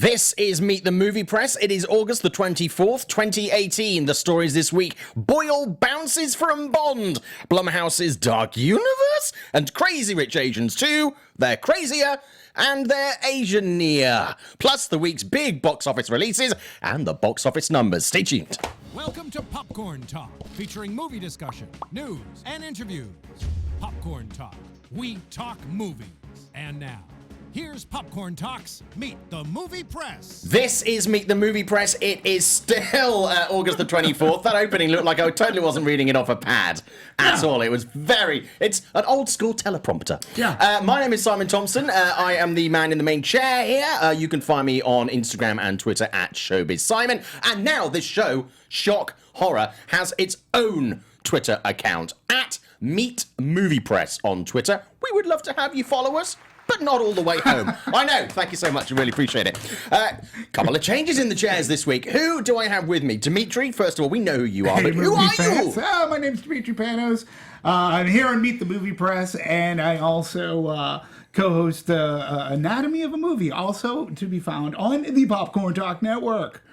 This is Meet the Movie Press. It is August the 24th, 2018. The stories this week: Boyle bounces from Bond, Blumhouse's Dark Universe, and Crazy Rich Asians 2, They're Crazier, and They're Asianeer. Plus the week's big box office releases and the box office numbers. Stay tuned. Welcome to Popcorn Talk, featuring movie discussion, news, and interviews. Popcorn Talk. We talk movies. And now, here's Popcorn Talk's Meet the Movie Press. This is Meet the Movie Press. It is still August the 24th. That opening looked like I totally wasn't reading it off a pad at all. It was it's an old school teleprompter. Yeah. My name is Simon Thompson. I am the man in the main chair here. You can find me on Instagram and Twitter at ShowbizSimon. And now this show, Shock Horror, has its own Twitter account at Meet Movie Press on Twitter. We would love to have you follow us, but not all the way home. I know. Thank you so much. I really appreciate it. Couple of changes in the chairs this week. Who do I have with me? Demetri, first of all, we know who you are, but who are you? My name's Demetri Panos. I'm here on Meet the Movie Press, and I also co-host Anatomy of a Movie, also to be found on the Popcorn Talk Network.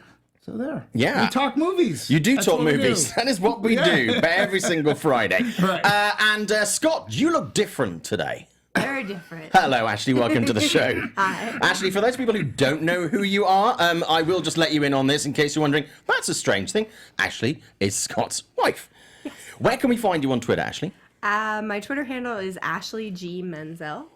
So there. Yeah. We talk movies. You do That's talk what we movies. do. That is what we do every single Friday. Right. And Scott, you look different today. Very different. Hello, Ashley. Welcome to the show. Hi. Ashley, for those people who don't know who you are, I will just let you in on this in case you're wondering. That's a strange thing. Ashley is Scott's wife. Yes. Where can we find you on Twitter, Ashley? My Twitter handle is Ashley G. Menzel,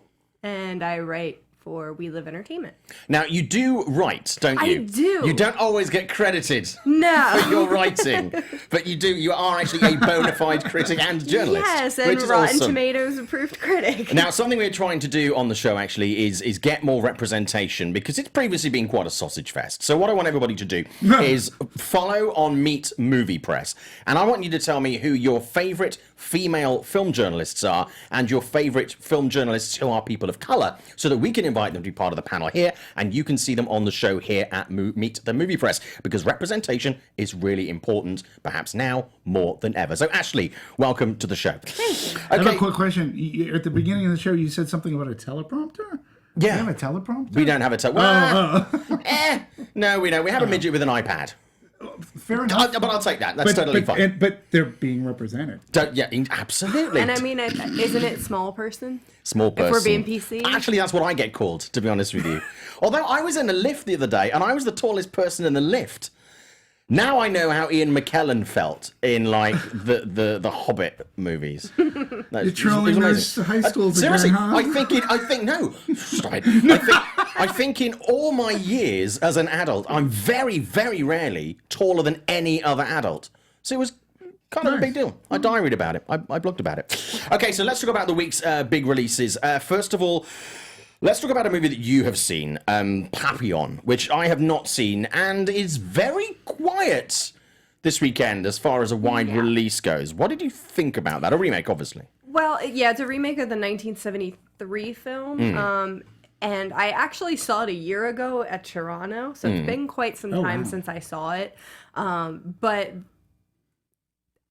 and I write for We Live Entertainment. Now, you do write, don't you? I do. You don't always get credited No. for your writing, but you do. You are actually a bona fide critic and journalist. Yes, and which is Rotten awesome. Tomatoes approved critic. Now, something we're trying to do on the show, actually, is get more representation, because it's previously been quite a sausage fest. So what I want everybody to do is follow on Meet Movie Press, and I want you to tell me who your favourite female film journalists are, and your favourite film journalists who are people of colour, so that we can invite them to be part of the panel here, and you can see them on the show here at Meet the Movie Press, because representation is really important, perhaps now more than ever. So, Ashley, welcome to the show. Thank you. I have a quick question. At the beginning of the show, you said something about a teleprompter? Yeah. You have a teleprompter? We don't have a no, we don't. We have a midget with an iPad. Fair enough. But I'll take that. That's totally fine. But they're being represented. Absolutely. And I mean, isn't it small person? Small person. If we're being PC? Actually, that's what I get called, to be honest with you. Although I was in a lift the other day, and I was the tallest person in the lift. Now I know how Ian McKellen felt in, like, the Hobbit movies. You're trolling those high schools seriously, again, huh? I think in all my years as an adult, I'm very, very rarely taller than any other adult. So it was kind of a big deal. I diaried about it. I blogged about it. Okay, so let's talk about the week's big releases. First of all, let's talk about a movie that you have seen, Papillon, which I have not seen, and is very quiet this weekend as far as a wide release goes. What did you think about that? A remake, obviously. Well, yeah, it's a remake of the 1973 film. And I actually saw it a year ago at Toronto, so it's been quite some time since I saw it. But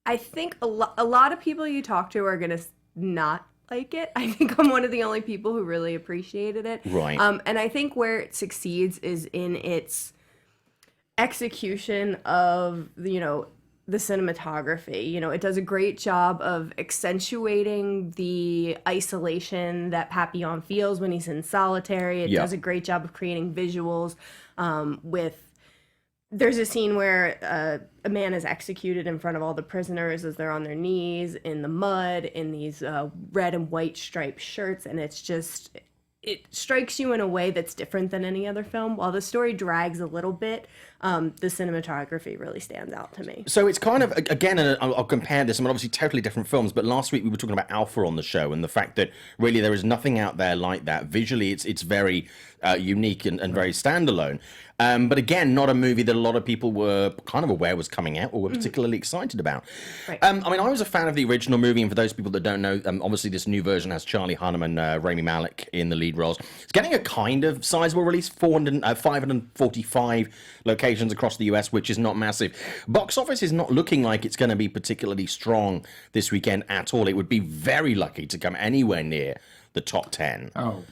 I think a lot of people you talk to are going to not like it. I think I'm one of the only people who really appreciated it. Right. And I think where it succeeds is in its execution of, the cinematography. It does a great job of accentuating the isolation that Papillon feels when he's in solitary. It does a great job of creating visuals there's a scene where a man is executed in front of all the prisoners as they're on their knees in the mud in these red and white striped shirts, and it strikes you in a way that's different than any other film. While the story drags a little bit, the cinematography really stands out to me. So it's kind of, again, and I'll compare this, obviously totally different films, but last week we were talking about Alpha on the show, and the fact that really there is nothing out there like that. Visually, it's very unique and very standalone. But again, not a movie that a lot of people were kind of aware was coming out or were particularly excited about. Right. I was a fan of the original movie, and for those people that don't know, obviously this new version has Charlie Hunnam and Rami Malek in the lead roles. It's getting a kind of sizable release, 545 locations across the US, which is not massive. Box office is not looking like it's going to be particularly strong this weekend at all. It would be very lucky to come anywhere near the top 10. Oh.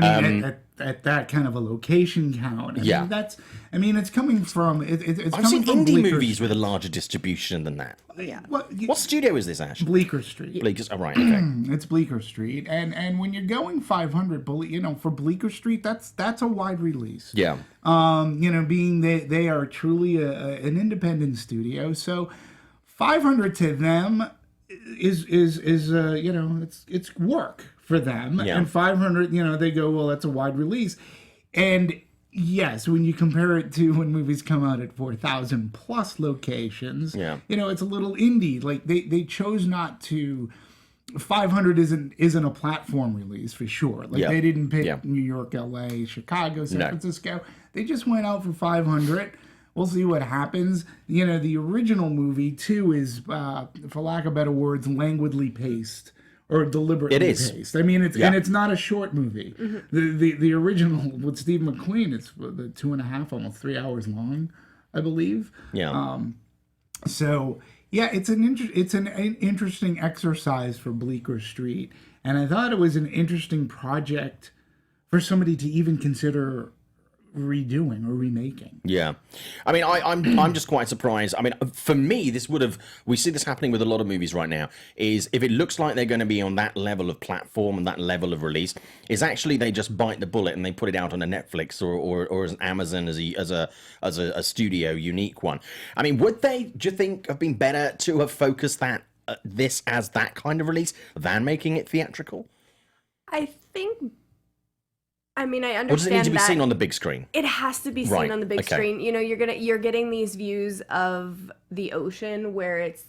I mean, at that kind of a location count. I mean, it's coming from. It's I've coming seen from indie Bleecker movies Street. with a larger distribution than that. Yeah. What studio is this, Ash? Bleecker Street. Bleecker. Oh, right. Okay. It's Bleecker Street, and when you're going 500, for Bleecker Street, that's a wide release. Yeah. Being they are truly an independent studio, so 500 to them is it's work for them, and 500, they go, well, that's a wide release, and yes, when you compare it to when movies come out at 4,000 plus locations, it's a little indie. Like they chose not to. 500 isn't a platform release for sure. Like they didn't pick New York, LA, Chicago, San Francisco. They just went out for 500. We'll see what happens. The original movie too is, for lack of better words, languidly paced or deliberately paced. I mean, and it's not a short movie. Mm-hmm. The original with Steve McQueen, it's the 2.5, almost 3 hours long, I believe. Yeah. So. Yeah, it's an interesting exercise for Bleecker Street, and I thought it was an interesting project for somebody to even consider redoing or remaking. Yeah, I mean, I'm just quite surprised. I mean, for me, we see this happening with a lot of movies right now. Is if it looks like they're going to be on that level of platform and that level of release, is actually they just bite the bullet and they put it out on a Netflix or as an Amazon as a studio unique one. I mean, would they, do you think, have been better to have focused this as that kind of release than making it theatrical? I mean, I understand. Or does it need to be that seen on the big screen? It has to be seen on the big screen. You're getting these views of the ocean where it's,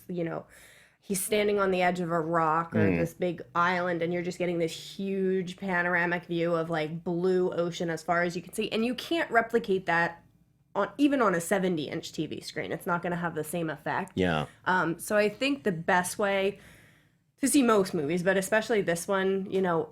he's standing on the edge of a rock or this big island, and you're just getting this huge panoramic view of like blue ocean as far as you can see, and you can't replicate that even on a 70-inch TV screen. It's not going to have the same effect. Yeah. So I think the best way to see most movies, but especially this one,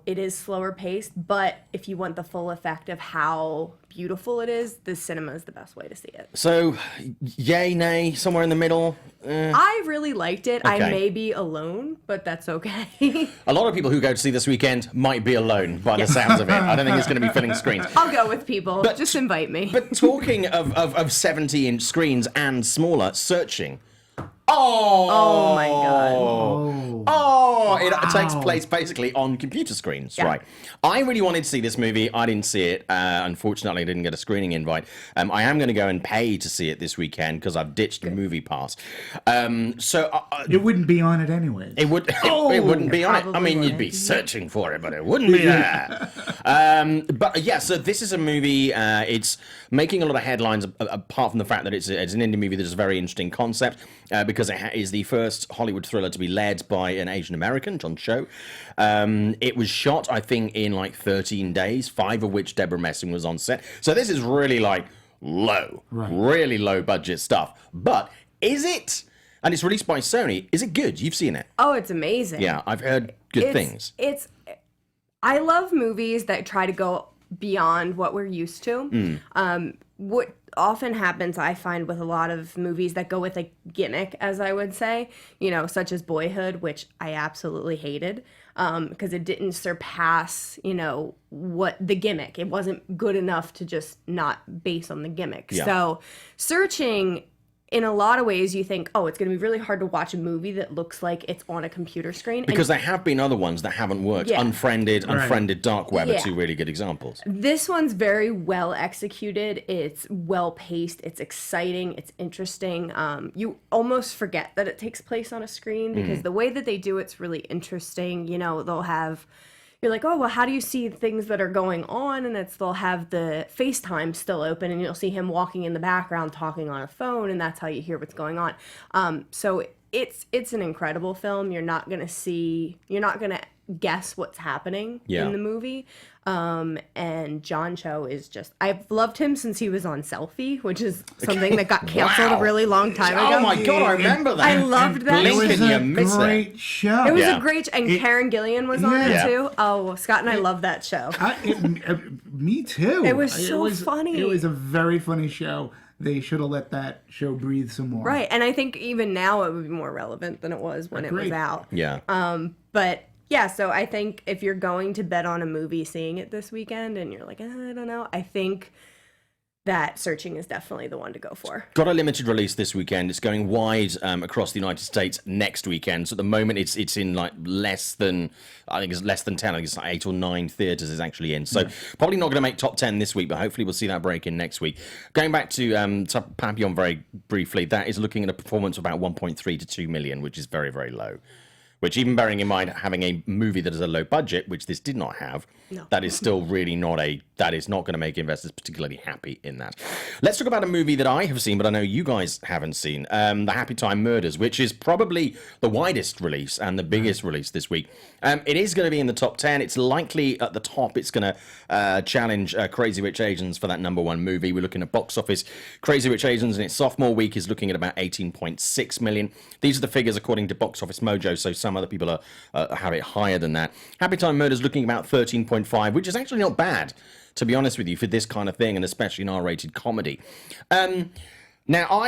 it is slower paced, but if you want the full effect of how beautiful it is, the cinema is the best way to see it. So, yay, nay, somewhere in the middle? I really liked it. Okay. I may be alone, but that's okay. A lot of people who go to see this weekend might be alone by the sounds of it. I don't think it's going to be filling screens. I'll go with people. Just invite me. But talking of 70-inch screens and smaller, Searching. Oh my God. It takes place basically on computer screens, right? I really wanted to see this movie. I didn't see it. Unfortunately, I didn't get a screening invite. I am going to go and pay to see it this weekend because I've ditched the Movie Pass. It wouldn't be on it anyway. It wouldn't be on it. I mean, you'd be searching for it, but it wouldn't be there. But yeah, so this is a movie. It's making a lot of headlines apart from the fact that it's an indie movie that has a very interesting concept because it is the first Hollywood thriller to be led by an Asian American, John Cho. It was shot, I think, in like 13 days, 5 of which Deborah Messing was on set. So this is really like really low budget stuff. But is it? And it's released by Sony. Is it good? You've seen it. Oh, it's amazing. Yeah, I've heard good things. I love movies that try to go beyond what we're used to. What often happens, I find, with a lot of movies that go with a gimmick, as I would say, such as Boyhood, which I absolutely hated, because it didn't surpass, what the gimmick. It wasn't good enough to just not base on the gimmick. Yeah. So Searching, in a lot of ways, you think, oh, it's going to be really hard to watch a movie that looks like it's on a computer screen. Because there have been other ones that haven't worked. Yeah. Unfriended, Dark Web are Yeah. 2 really good examples. This one's very well executed. It's well paced. It's exciting. It's interesting. You almost forget that it takes place on a screen because the way that they do it's really interesting. They'll have... You're like, oh, well, how do you see things that are going on? And they'll have the FaceTime still open, and you'll see him walking in the background talking on a phone, and that's how you hear what's going on. So it's an incredible film. You're not gonna guess what's happening in the movie. And John Cho is just, I've loved him since he was on Selfie, which is something that got canceled a really long time ago. Oh my God, I remember that. I loved that. It was you a missed great show. It was a great, and Karen Gillan was on it too. Oh, Scott and I love that show. Me too. It was so funny. It was a very funny show. They should have let that show breathe some more. Right, and I think even now it would be more relevant than it was when it was out. Yeah. But Yeah, so I think if you're going to bet on a movie seeing it this weekend and you're like, I don't know, I think that Searching is definitely the one to go for. Got a limited release this weekend. It's going wide across the United States next weekend. So at the moment, it's in like less than 10. I think it's like 8 or 9 theaters is actually in. So probably not going to make top 10 this week, but hopefully we'll see that break in next week. Going back to Papillon very briefly, that is looking at a performance of about 1.3 to 2 million, which is very, very low. Which, even bearing in mind having a movie that is a low budget, which this did not have, that is still really not going to make investors particularly happy in that. Let's talk about a movie that I have seen, but I know you guys haven't seen, the Happytime Murders, which is probably the widest release and the biggest release this week. It is going to be in the top 10. It's likely at the top. It's going to challenge Crazy Rich Asians for that #1 movie. We're looking at box office. Crazy Rich Asians in its sophomore week is looking at about 18.6 million. These are the figures according to Box Office Mojo, so some other people have it higher than that. Happytime Murders looking about 13.5, which is actually not bad, to be honest with you, for this kind of thing, and especially an R-rated comedy. Now,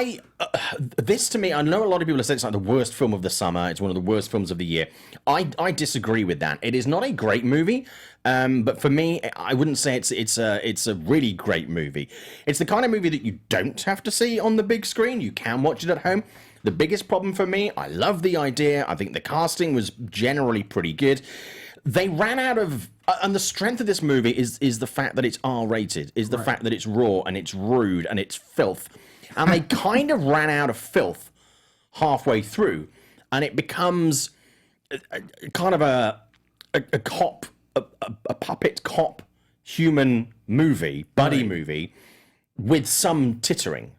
this to me, I know a lot of people have said it's like the worst film of the summer. It's one of the worst films of the year. I disagree with that. It is not a great movie, but for me, I wouldn't say it's a really great movie. It's the kind of movie that you don't have to see on the big screen. You can watch it at home. The biggest problem for me, I love the idea. I think the casting was generally pretty good. They ran out of, and the strength of this movie is the fact that it's R-rated, is the fact that it's raw and it's rude and it's filth. And they kind of ran out of filth halfway through, and it becomes kind of a puppet cop human movie, buddy movie, with some tittering.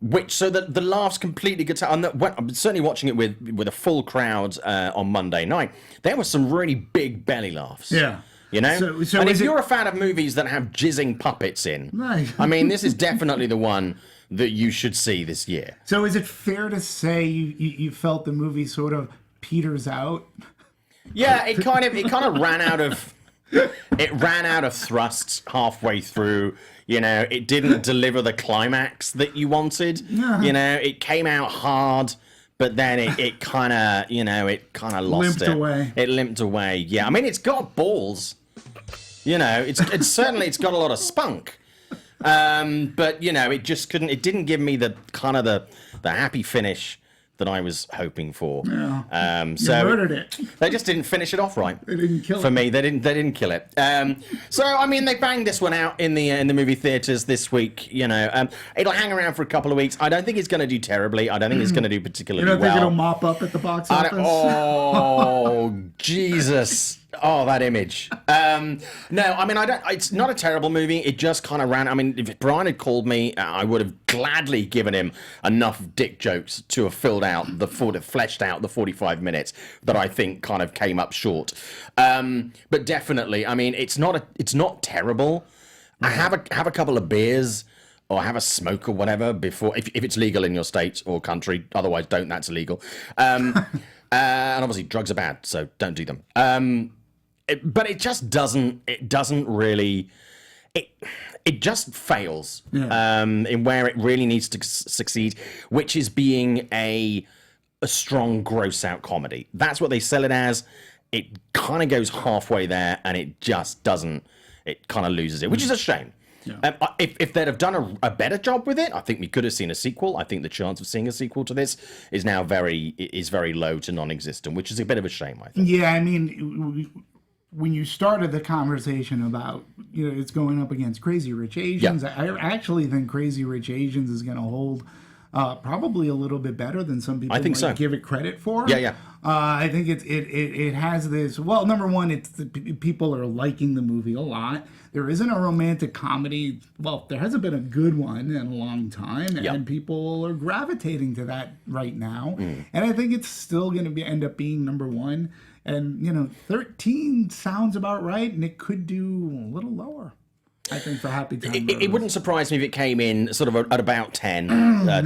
Which, so that the laughs completely get out. And I'm certainly watching it with a full crowd on Monday night. There were some really big belly laughs. Yeah. You know? So and if you're a fan of movies that have jizzing puppets in, I mean, this is definitely the one that you should see this year. So is it fair to say you felt the movie sort of peters out? Yeah, it kind of ran out of thrusts halfway through. You know, it didn't deliver the climax that you wanted. You know, it came out hard, but then it kind of lost limped away. It limped away. Yeah, I mean, it's got balls. You know, it's certainly got a lot of spunk. But you know, it just couldn't. It didn't give me the kind of the happy finish that I was hoping for. Yeah. So you murdered it. They just didn't finish it off right. They didn't kill it. For me, they didn't kill it. So I mean, they banged this one out in the movie theaters this week. You know, it'll hang around for a couple of weeks. I don't think it's going to do terribly. I don't think it's going to do particularly well. You don't think it'll mop up at the box office? Oh, Jesus. Oh, that image. No, I mean, it's not a terrible movie. It just kind of ran. I mean, if Brian had called me, I would have gladly given him enough dick jokes to have fleshed out the 45 minutes that I think kind of came up short. But definitely, I mean, it's not terrible. I have a couple of beers or have a smoke or whatever before, if it's legal in your state or country. Otherwise, don't. That's illegal. And obviously, drugs are bad, so don't do them. But it just doesn't. It doesn't really. It just fails in where it really needs to succeed, which is being a strong gross out comedy. That's what they sell it as. It kind of goes halfway there, and it just doesn't. It kind of loses it, which is a shame. Yeah. If they'd have done a better job with it, I think we could have seen a sequel. I think the chance of seeing a sequel to this is now very low to non-existent, which is a bit of a shame, I think. Yeah, I mean, when you started the conversation about, you know, it's going up against Crazy Rich Asians, I actually think Crazy Rich Asians is going to hold probably a little bit better than some people might give it credit for. Yeah. I think it has this. Well, number one, people are liking the movie a lot. There isn't a romantic comedy. Well, there hasn't been a good one in a long time, and people are gravitating to that right now. And I think it's still going to end up being number one. And, you know, 13 sounds about right, and it could do a little lower, I think, for Happytime Murders. It wouldn't surprise me if it came in sort of at about 10,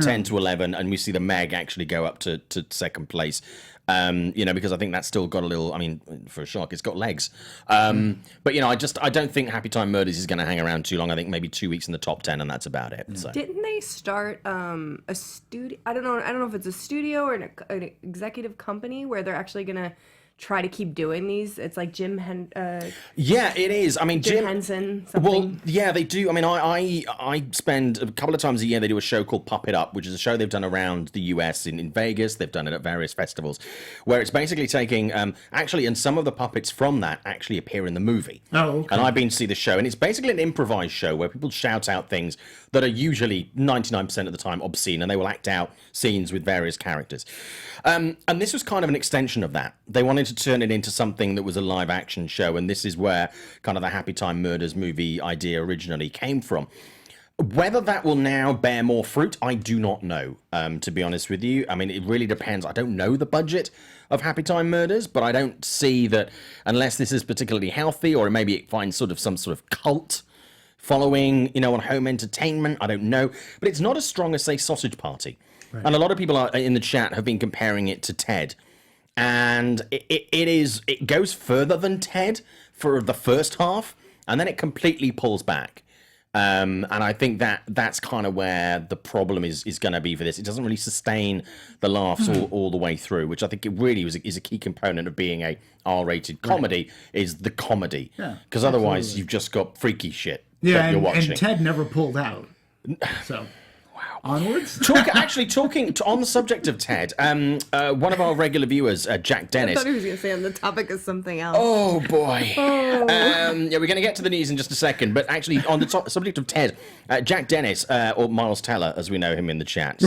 10 to 11, and we see the Meg actually go up to second place. You know, because I think that's still got a little, I mean, for a shark, it's got legs. But, you know, I don't think Happytime Murders is going to hang around too long. I think maybe 2 weeks in the top 10, and that's about it. So. Didn't they start a studio? I don't know if it's a studio or an executive company where they're actually going to try to keep doing these. It's like Yeah, it is. I mean, Jim Henson. Something. Well, yeah, they do. I mean, I spend a couple of times a year. They do a show called Pop It Up, which is a show they've done around the US in Vegas. They've done it at various festivals, where it's basically taking actually, and some of the puppets from that actually appear in the movie. Oh, okay. And I've been to see the show, and it's basically an improvised show where people shout out things that are usually 99% of the time obscene, and they will act out scenes with various characters. And this was kind of an extension of that. They wanted to turn it into something that was a live action show, and this is where kind of the Happytime Murders movie idea originally came from. Whether that will now bear more fruit, I do not know, to be honest with you. I mean, it really depends. I don't know the budget of Happytime Murders, but I don't see that unless this is particularly healthy, or maybe it finds sort of some sort of cult following, on home entertainment. I don't know. But it's not as strong as, say, Sausage Party. Right. And a lot of people in the chat have been comparing it to Ted. And it goes further than Ted for the first half, and then it completely pulls back. And I think that's kind of where the problem is going to be for this. It doesn't really sustain the laughs all the way through, which I think it really is a key component of being a R-rated comedy, is the comedy. Because otherwise you've just got freaky shit that you're watching. And Ted never pulled out. So... Onwards? Talking on the subject of Ted, one of our regular viewers, Jack Dennis. I thought he was going to say on the topic of something else. Oh, boy. Yeah, we're going to get to the news in just a second, but actually on the subject of Ted, Jack Dennis, or Miles Teller, as we know him in the chat,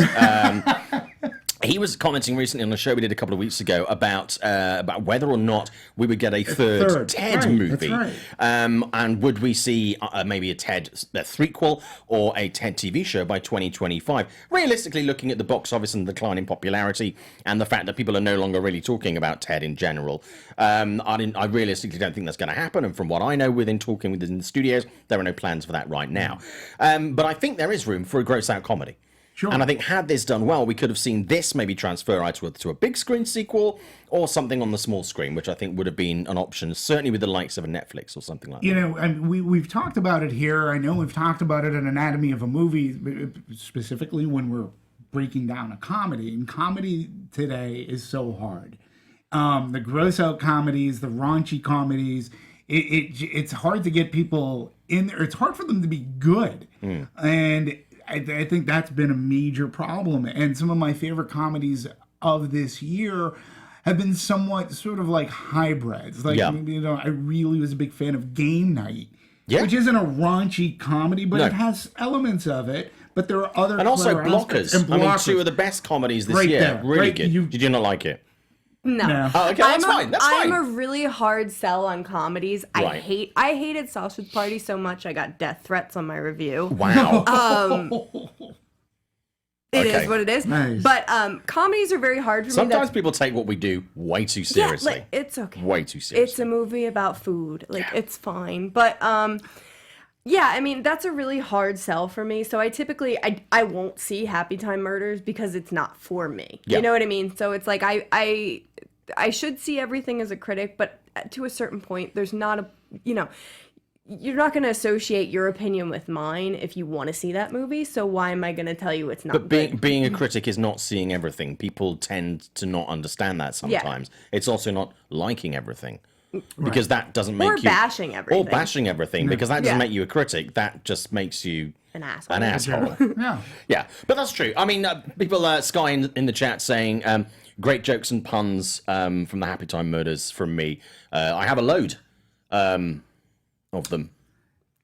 he was commenting recently on a show we did a couple of weeks ago about whether or not we would get a third Ted movie. That's right. And would we see maybe a Ted threequel or a Ted TV show by 2025? Realistically, looking at the box office and the decline in popularity and the fact that people are no longer really talking about Ted in general, I realistically don't think that's going to happen. And from what I know within talking within the studios, there are no plans for that right now. But I think there is room for a gross-out comedy. Sure. And I think had this done well, we could have seen this maybe transfer either to a big screen sequel or something on the small screen, which I think would have been an option, certainly with the likes of a Netflix or something like that. And we've talked about it here. I know we've talked about it in Anatomy of a Movie, specifically when we're breaking down a comedy. And comedy today is so hard. The gross-out comedies, the raunchy comedies, it's hard to get people in there. It's hard for them to be good. And I think that's been a major problem. And some of my favorite comedies of this year have been somewhat sort of like hybrids. Like, I really was a big fan of Game Night, which isn't a raunchy comedy, but it has elements of it. But there are other and also Blockers. I mean, two of the best comedies this year. There. Really good. Did you not like it? No. Oh, okay, that's fine. I'm a really hard sell on comedies. Right. I hated Sausage Party so much I got death threats on my review. Wow. It is what it is. Nice. But comedies are very hard for me. Sometimes people take what we do way too seriously. Yeah, it's okay. Way too seriously. It's a movie about food. It's fine. But yeah, I mean, that's a really hard sell for me. So I typically I won't see Happytime Murders because it's not for me. Yeah. You know what I mean? So it's like I should see everything as a critic, but to a certain point, there's not a, you're not going to associate your opinion with mine if you want to see that movie. So why am I going to tell you it's not But good? being a critic is not seeing everything. People tend to not understand that sometimes. Yeah. It's also not liking everything. Because that doesn't make you... Or bashing everything. Or bashing everything, because that doesn't make you a critic. That just makes you... An asshole. An asshole. Yeah. But that's true. I mean, people, Sky in the chat saying, great jokes and puns from the Happytime Murders from me. I have a load of them.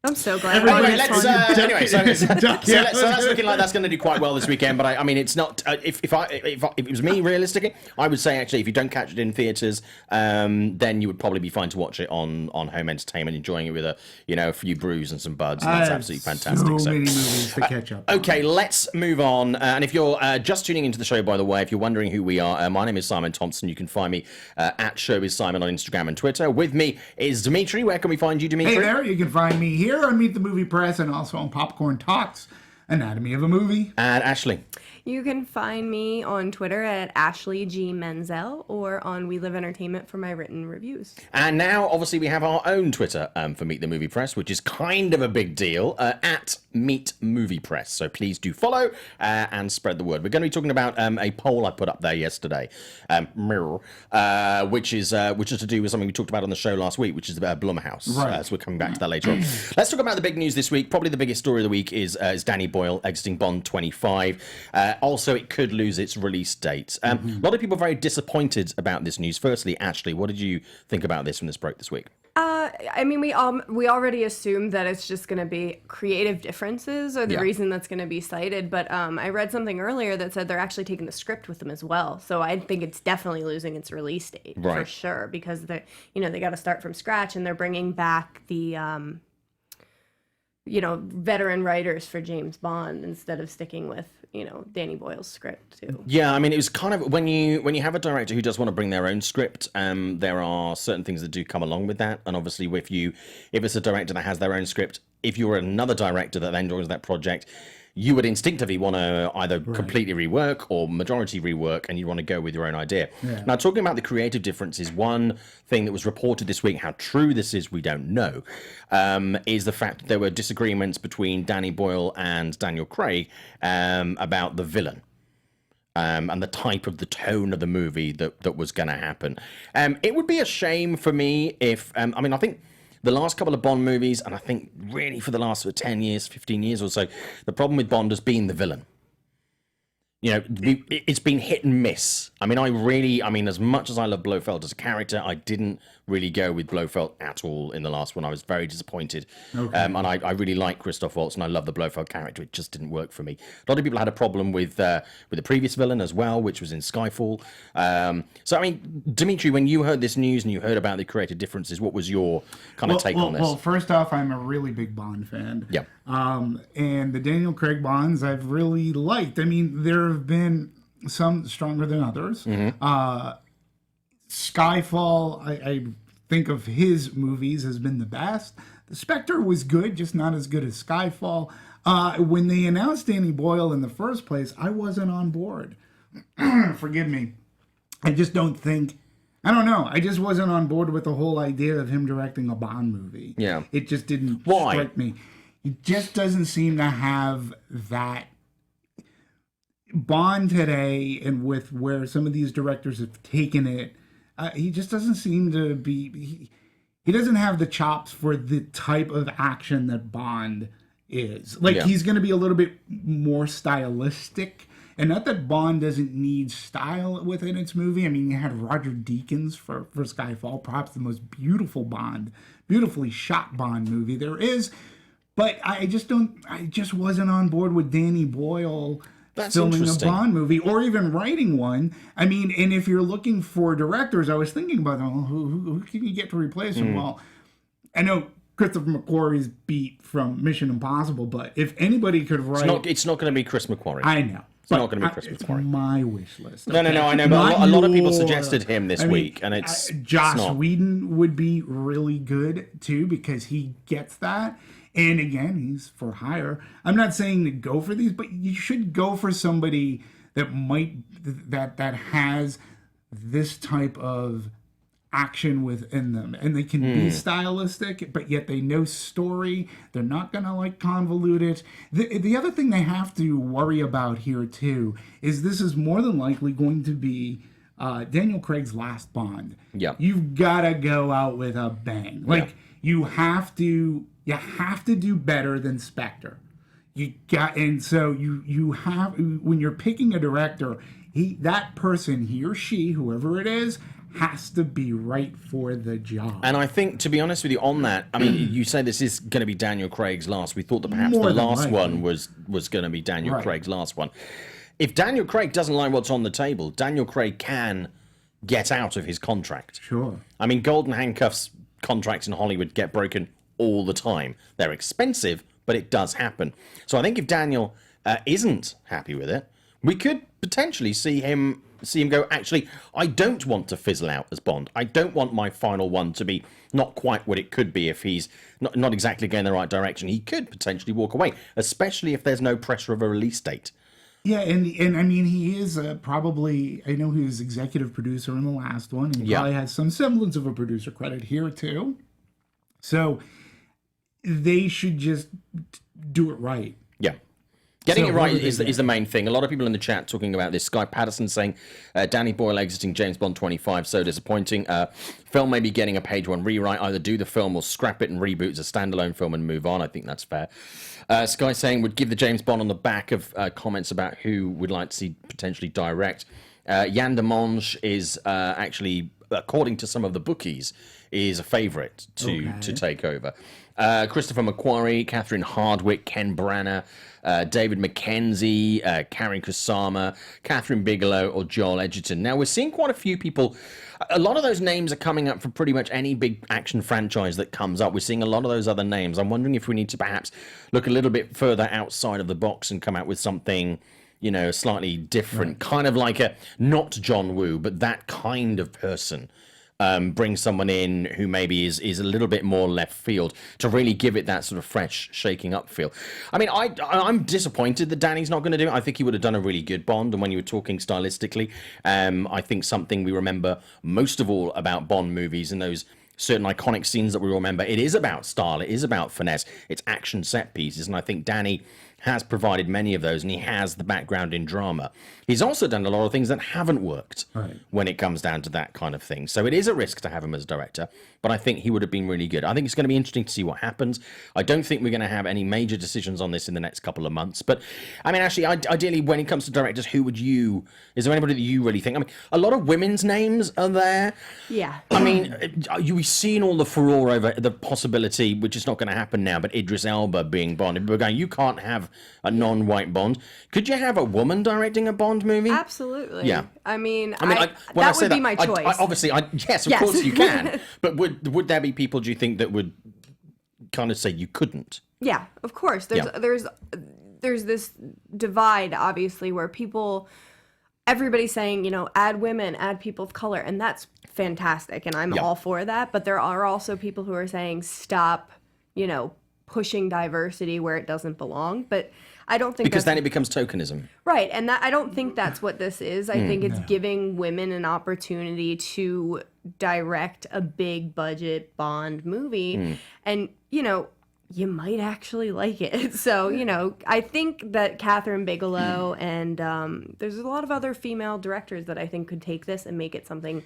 I'm so glad. Anyway, so that's looking like that's going to do quite well this weekend. But I mean, it's not. If it was me, realistically, I would say actually, if you don't catch it in theaters, then you would probably be fine to watch it on home entertainment, enjoying it with a few brews and some buds. And that's absolutely fantastic. So many movies to catch up on. Okay, let's move on. And if you're just tuning into the show, by the way, if you're wondering who we are, my name is Simon Thompson. You can find me at ShowBizSimon on Instagram and Twitter. With me is Demetri. Where can we find you, Demetri? Hey there, you can find me here on Meet the Movie Press and also on Popcorn Talks. Anatomy of a Movie. And Ashley. You can find me on Twitter at Ashley G. Menzel or on We Live Entertainment for my written reviews. And now, obviously, we have our own Twitter for Meet the Movie Press, which is kind of a big deal, at Meet Movie Press. So please do follow and spread the word. We're going to be talking about a poll I put up there yesterday, which is to do with something we talked about on the show last week, which is about Blumhouse. Right. So we're coming back to that later on. Let's talk about the big news this week. Probably the biggest story of the week is Danny Boyle exiting Bond 25. Also, it could lose its release date. A lot of people are very disappointed about this news. Firstly, Ashley, what did you think about this when this broke this week? I mean, we already assumed that it's just going to be creative differences or the reason that's going to be cited. But I read something earlier that said they're actually taking the script with them as well. So I think it's definitely losing its release date for sure, because they got to start from scratch, and they're bringing back the veteran writers for James Bond instead of sticking with Danny Boyle's script too. Yeah, I mean, it was kind of when you have a director who does want to bring their own script, there are certain things that do come along with that. And obviously, if it's a director that has their own script, if you're another director that then joins that project, you would instinctively want to either completely rework or majority rework, and you want to go with your own idea. Yeah. Now, talking about the creative differences, one thing that was reported this week, how true this is, we don't know, is the fact that there were disagreements between Danny Boyle and Daniel Craig about the villain. And the type of the tone of the movie that was going to happen. It would be a shame for me if, I think the last couple of Bond movies, and I think really for the last 10 years, 15 years or so, the problem with Bond has been the villain. It's been hit and miss. As much as I love Blofeld as a character, I didn't really go with Blofeld at all in the last one. I was very disappointed. Okay. And I really like Christoph Waltz, and I love the Blofeld character. It just didn't work for me. A lot of people had a problem with the previous villain as well, which was in Skyfall. Demetri, when you heard this news and you heard about the creative differences, what was your kind of take on this? Well, first off, I'm a really big Bond fan. Yeah. And the Daniel Craig Bonds I've really liked. I mean, there have been some stronger than others. Skyfall, I think of his movies has been the best. The Spectre was good, just not as good as Skyfall. When they announced Danny Boyle in the first place, I wasn't on board. Forgive me. I just don't think... I don't know. I just wasn't on board with the whole idea of him directing a Bond movie. Yeah. It just didn't strike me. He just doesn't seem to have that... Bond today, and with where some of these directors have taken it, he just doesn't seem to be... He doesn't have the chops for the type of action that Bond is. He's going to be a little bit more stylistic. And not that Bond doesn't need style within its movie. I mean, you had Roger Deakins for Skyfall, perhaps the most beautiful Bond, beautifully shot Bond movie there is. But I just wasn't on board with Danny Boyle filming a Bond movie or even writing one. I mean, and if you're looking for directors, I was thinking about who can you get to replace him? Well, I know Christopher McQuarrie's beat from Mission Impossible, but if anybody could write... It's not going to be Chris McQuarrie. I know. It's not going to be Chris McQuarrie. It's my wish list. Okay? No, I know, but a lot of people suggested him this week, and it's Joss Whedon would be really good, too, because he gets that. And again, he's for hire. I'm not saying to go for these, but you should go for somebody that that has this type of action within them, and they can be stylistic, but yet they know story. They're not gonna convolute it. The other thing they have to worry about here too is this is more than likely going to be Daniel Craig's last Bond. Yeah, you've got to go out with a bang. You have to do better than Spectre. So you have, when you're picking a director, that person, he or she, whoever it is, has to be right for the job. And I think, to be honest with you on that, I mean, you say this is going to be Daniel Craig's last. We thought that perhaps the last one was going to be Daniel Craig's last one. If Daniel Craig doesn't like what's on the table, Daniel Craig can get out of his contract. Sure. I mean, golden handcuffs contracts in Hollywood get broken all the time. They're expensive, but it does happen. So I think if Daniel isn't happy with it, we could potentially see him see him go, actually, I don't want to fizzle out as Bond. I don't want my final one to be not quite what it could be if he's not exactly going in the right direction. He could potentially walk away, especially if there's no pressure of a release date. Yeah, and I mean, he is probably, I know he was executive producer in the last one, and he probably has some semblance of a producer credit here too. So they should just do it right. Yeah. Getting it right is the main thing. A lot of people in the chat talking about this. Sky Patterson saying, Danny Boyle exiting James Bond 25, so disappointing. Film may be getting a page one rewrite. Either do the film or scrap it and reboot as a standalone film and move on. I think that's fair. Sky saying, would give the James Bond on the back of comments about who would like to see potentially direct. Yann Demange is actually, according to some of the bookies, is a favourite to take over. Christopher McQuarrie, Catherine Hardwicke, Ken Branagh, David Mackenzie, Karen Kusama, Catherine Bigelow, or Joel Edgerton. Now, we're seeing quite a few people. A lot of those names are coming up for pretty much any big action franchise that comes up. We're seeing a lot of those other names. I'm wondering if we need to perhaps look a little bit further outside of the box and come out with something, you know, slightly different, kind of like a, not John Woo, but that kind of person. Bring someone in who maybe is a little bit more left field to really give it that sort of fresh, shaking up feel. I mean, I'm disappointed that Danny's not going to do it. I think he would have done a really good Bond. And when you were talking stylistically, I think something we remember most of all about Bond movies and those certain iconic scenes that we remember, it is about style, it is about finesse, it's action set pieces. And I think Danny has provided many of those, and he has the background in drama. He's also done a lot of things that haven't worked when it comes down to that kind of thing. So it is a risk to have him as director, but I think he would have been really good. I think it's going to be interesting to see what happens. I don't think we're going to have any major decisions on this in the next couple of months. But, I mean, actually, ideally, when it comes to directors, is there anybody that you really think? I mean, a lot of women's names are there. Yeah. I mean, you've seen all the furore over the possibility, which is not going to happen now, but Idris Elba being Bond. People are going, you can't have a non-white Bond. Could you have a woman directing a Bond movie? Absolutely. Yeah. I mean, that would be my choice. Yes, of course you can. But would there be people, do you think, that would kind of say you couldn't? Yeah, of course. There's this divide, obviously, where everybody's saying, you know, add women, add people of color, and that's fantastic, and I'm all for that. But there are also people who are saying stop, you know, pushing diversity where it doesn't belong. But I don't think because then it becomes tokenism, right? And I don't think that's what this is. I think it's giving women an opportunity to direct a big budget Bond movie, and you know, you might actually like it. So you know, I think that Catherine Bigelow and there's a lot of other female directors that I think could take this and make it something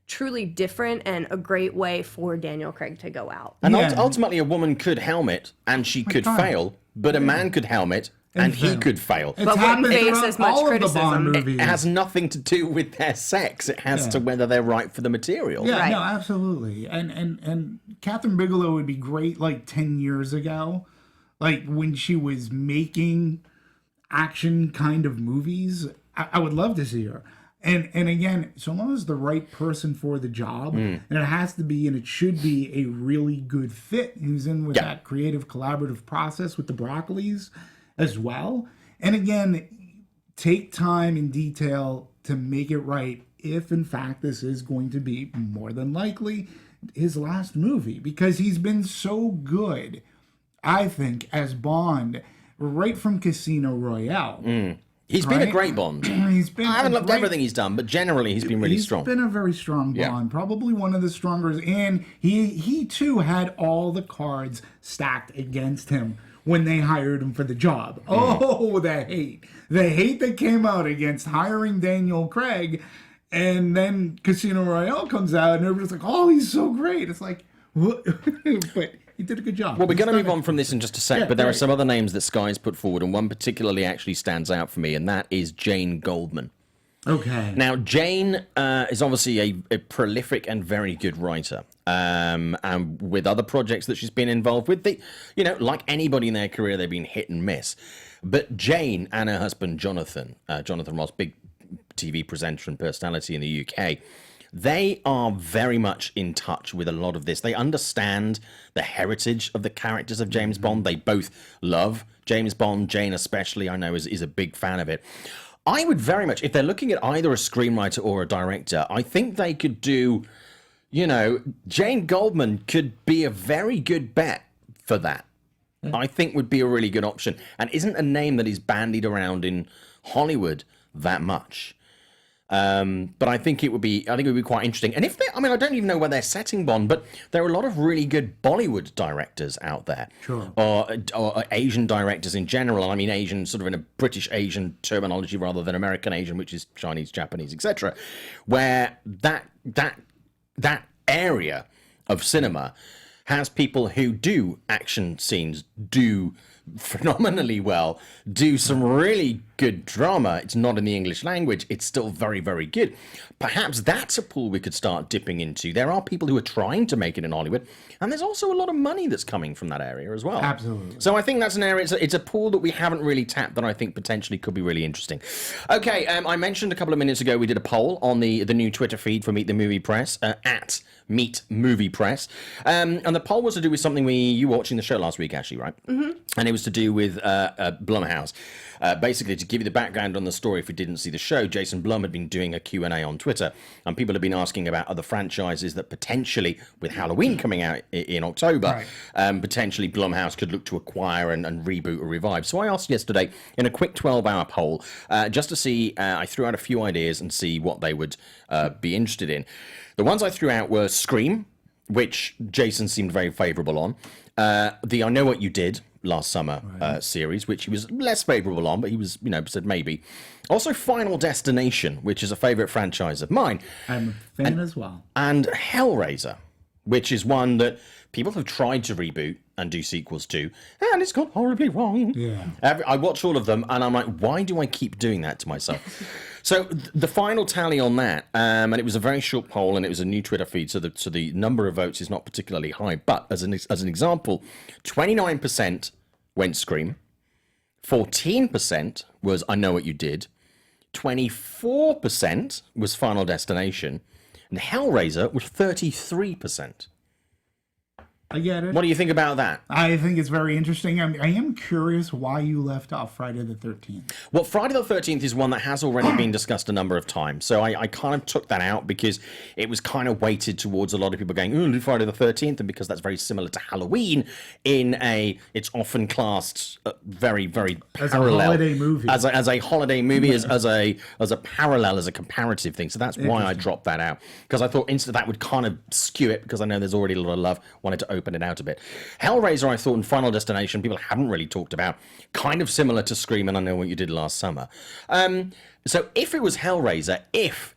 truly different and a great way for Daniel Craig to go out. And ultimately, a woman could helm it and she could fail, but a man could helm it and he could fail. But wouldn't face as much criticism. It has nothing to do with their sex. It has to whether they're right for the material. Yeah, no, absolutely. And Catherine Bigelow would be great like 10 years ago, like when she was making action kind of movies. I would love to see her. And again, so long as the right person for the job, and it has to be, and it should be a really good fit, who's in with that creative collaborative process with the Broccolis as well. And again, take time and detail to make it right if in fact this is going to be more than likely his last movie, because he's been so good, I think, as Bond right from Casino Royale. He's been a great Bond. I haven't loved everything he's done, but generally he's been really strong. He's been a very strong Bond, probably one of the strongest. And he too had all the cards stacked against him when they hired him for the job. Oh, the hate that came out against hiring Daniel Craig. And then Casino Royale comes out and everybody's like, oh, he's so great. It's like, what? But he did a good job. Well, we're going to move on from this in just a sec, but there are some other names that Sky's put forward, and one particularly actually stands out for me, and that is Jane Goldman. Okay. Now, Jane is obviously a prolific and very good writer, and with other projects that she's been involved with, like anybody in their career, they've been hit and miss. But Jane and her husband, Jonathan Ross, big TV presenter and personality in the UK, they are very much in touch with a lot of this. They understand the heritage of the characters of James Bond. They both love James Bond. Jane especially, I know, is a big fan of it. I would very much, if they're looking at either a screenwriter or a director, I think they could do, Jane Goldman could be a very good bet for that. I think would be a really good option, and isn't a name that is bandied around in Hollywood that much. But I think it would be quite interesting. And if they, I don't even know where they're setting Bond, but there are a lot of really good Bollywood directors out there, sure, or Asian directors in general. And I mean Asian, sort of in a British Asian terminology rather than American Asian, which is Chinese, Japanese, etc., where that area of cinema has people who do action scenes, do phenomenally well, do some really good drama. It's not in the English language. It's still very, very good. Perhaps that's a pool we could start dipping into. There are people who are trying to make it in Hollywood, and there's also a lot of money that's coming from that area as well. Absolutely. So I think that's an area, it's a pool that we haven't really tapped that I think potentially could be really interesting. Okay, I mentioned a couple of minutes ago we did a poll on the new Twitter feed for Meet the Movie Press, at Meet Movie Press. And the poll was to do with something you were watching the show last week, Ashley, right? Mm-hmm. And it was to do with Blumhouse. Basically, to give you the background on the story, if you didn't see the show, Jason Blum had been doing a Q&A on Twitter, and people have been asking about other franchises that potentially, with Halloween coming out in October, potentially Blumhouse could look to acquire and reboot or revive. So I asked yesterday in a quick 12-hour poll, just to see, I threw out a few ideas and see what they would be interested in. The ones I threw out were Scream, which Jason seemed very favourable on. The I Know What You Did last summer series, which he was less favourable on, but he was, said maybe. Also Final Destination, which is a favourite franchise of mine. I'm a fan as well. And Hellraiser, which is one that people have tried to reboot and do sequels to, and it's gone horribly wrong. Yeah. I watch all of them, and I'm like, why do I keep doing that to myself? So the final tally on that, and it was a very short poll, and it was a new Twitter feed, so the number of votes is not particularly high. But as an example, 29% went Scream, 14% was I Know What You Did, 24% was Final Destination, and Hellraiser was 33%. I get it. What do you think about that? I think it's very interesting. I am curious why you left off Friday the 13th. Well, Friday the 13th is one that has already been discussed a number of times. So I kind of took that out because it was kind of weighted towards a lot of people going, ooh, Friday the 13th, and because that's very similar to Halloween it's often classed very, very parallel. As a holiday movie. As a holiday movie, as a parallel, as a comparative thing. So that's why I dropped that out. Because I thought that would kind of skew it, because I know there's already a lot of love. Wanted to open it out a bit. Hellraiser, I thought, and Final Destination, people haven't really talked about. Kind of similar to Scream and I Know What You Did last summer. So if it was Hellraiser, if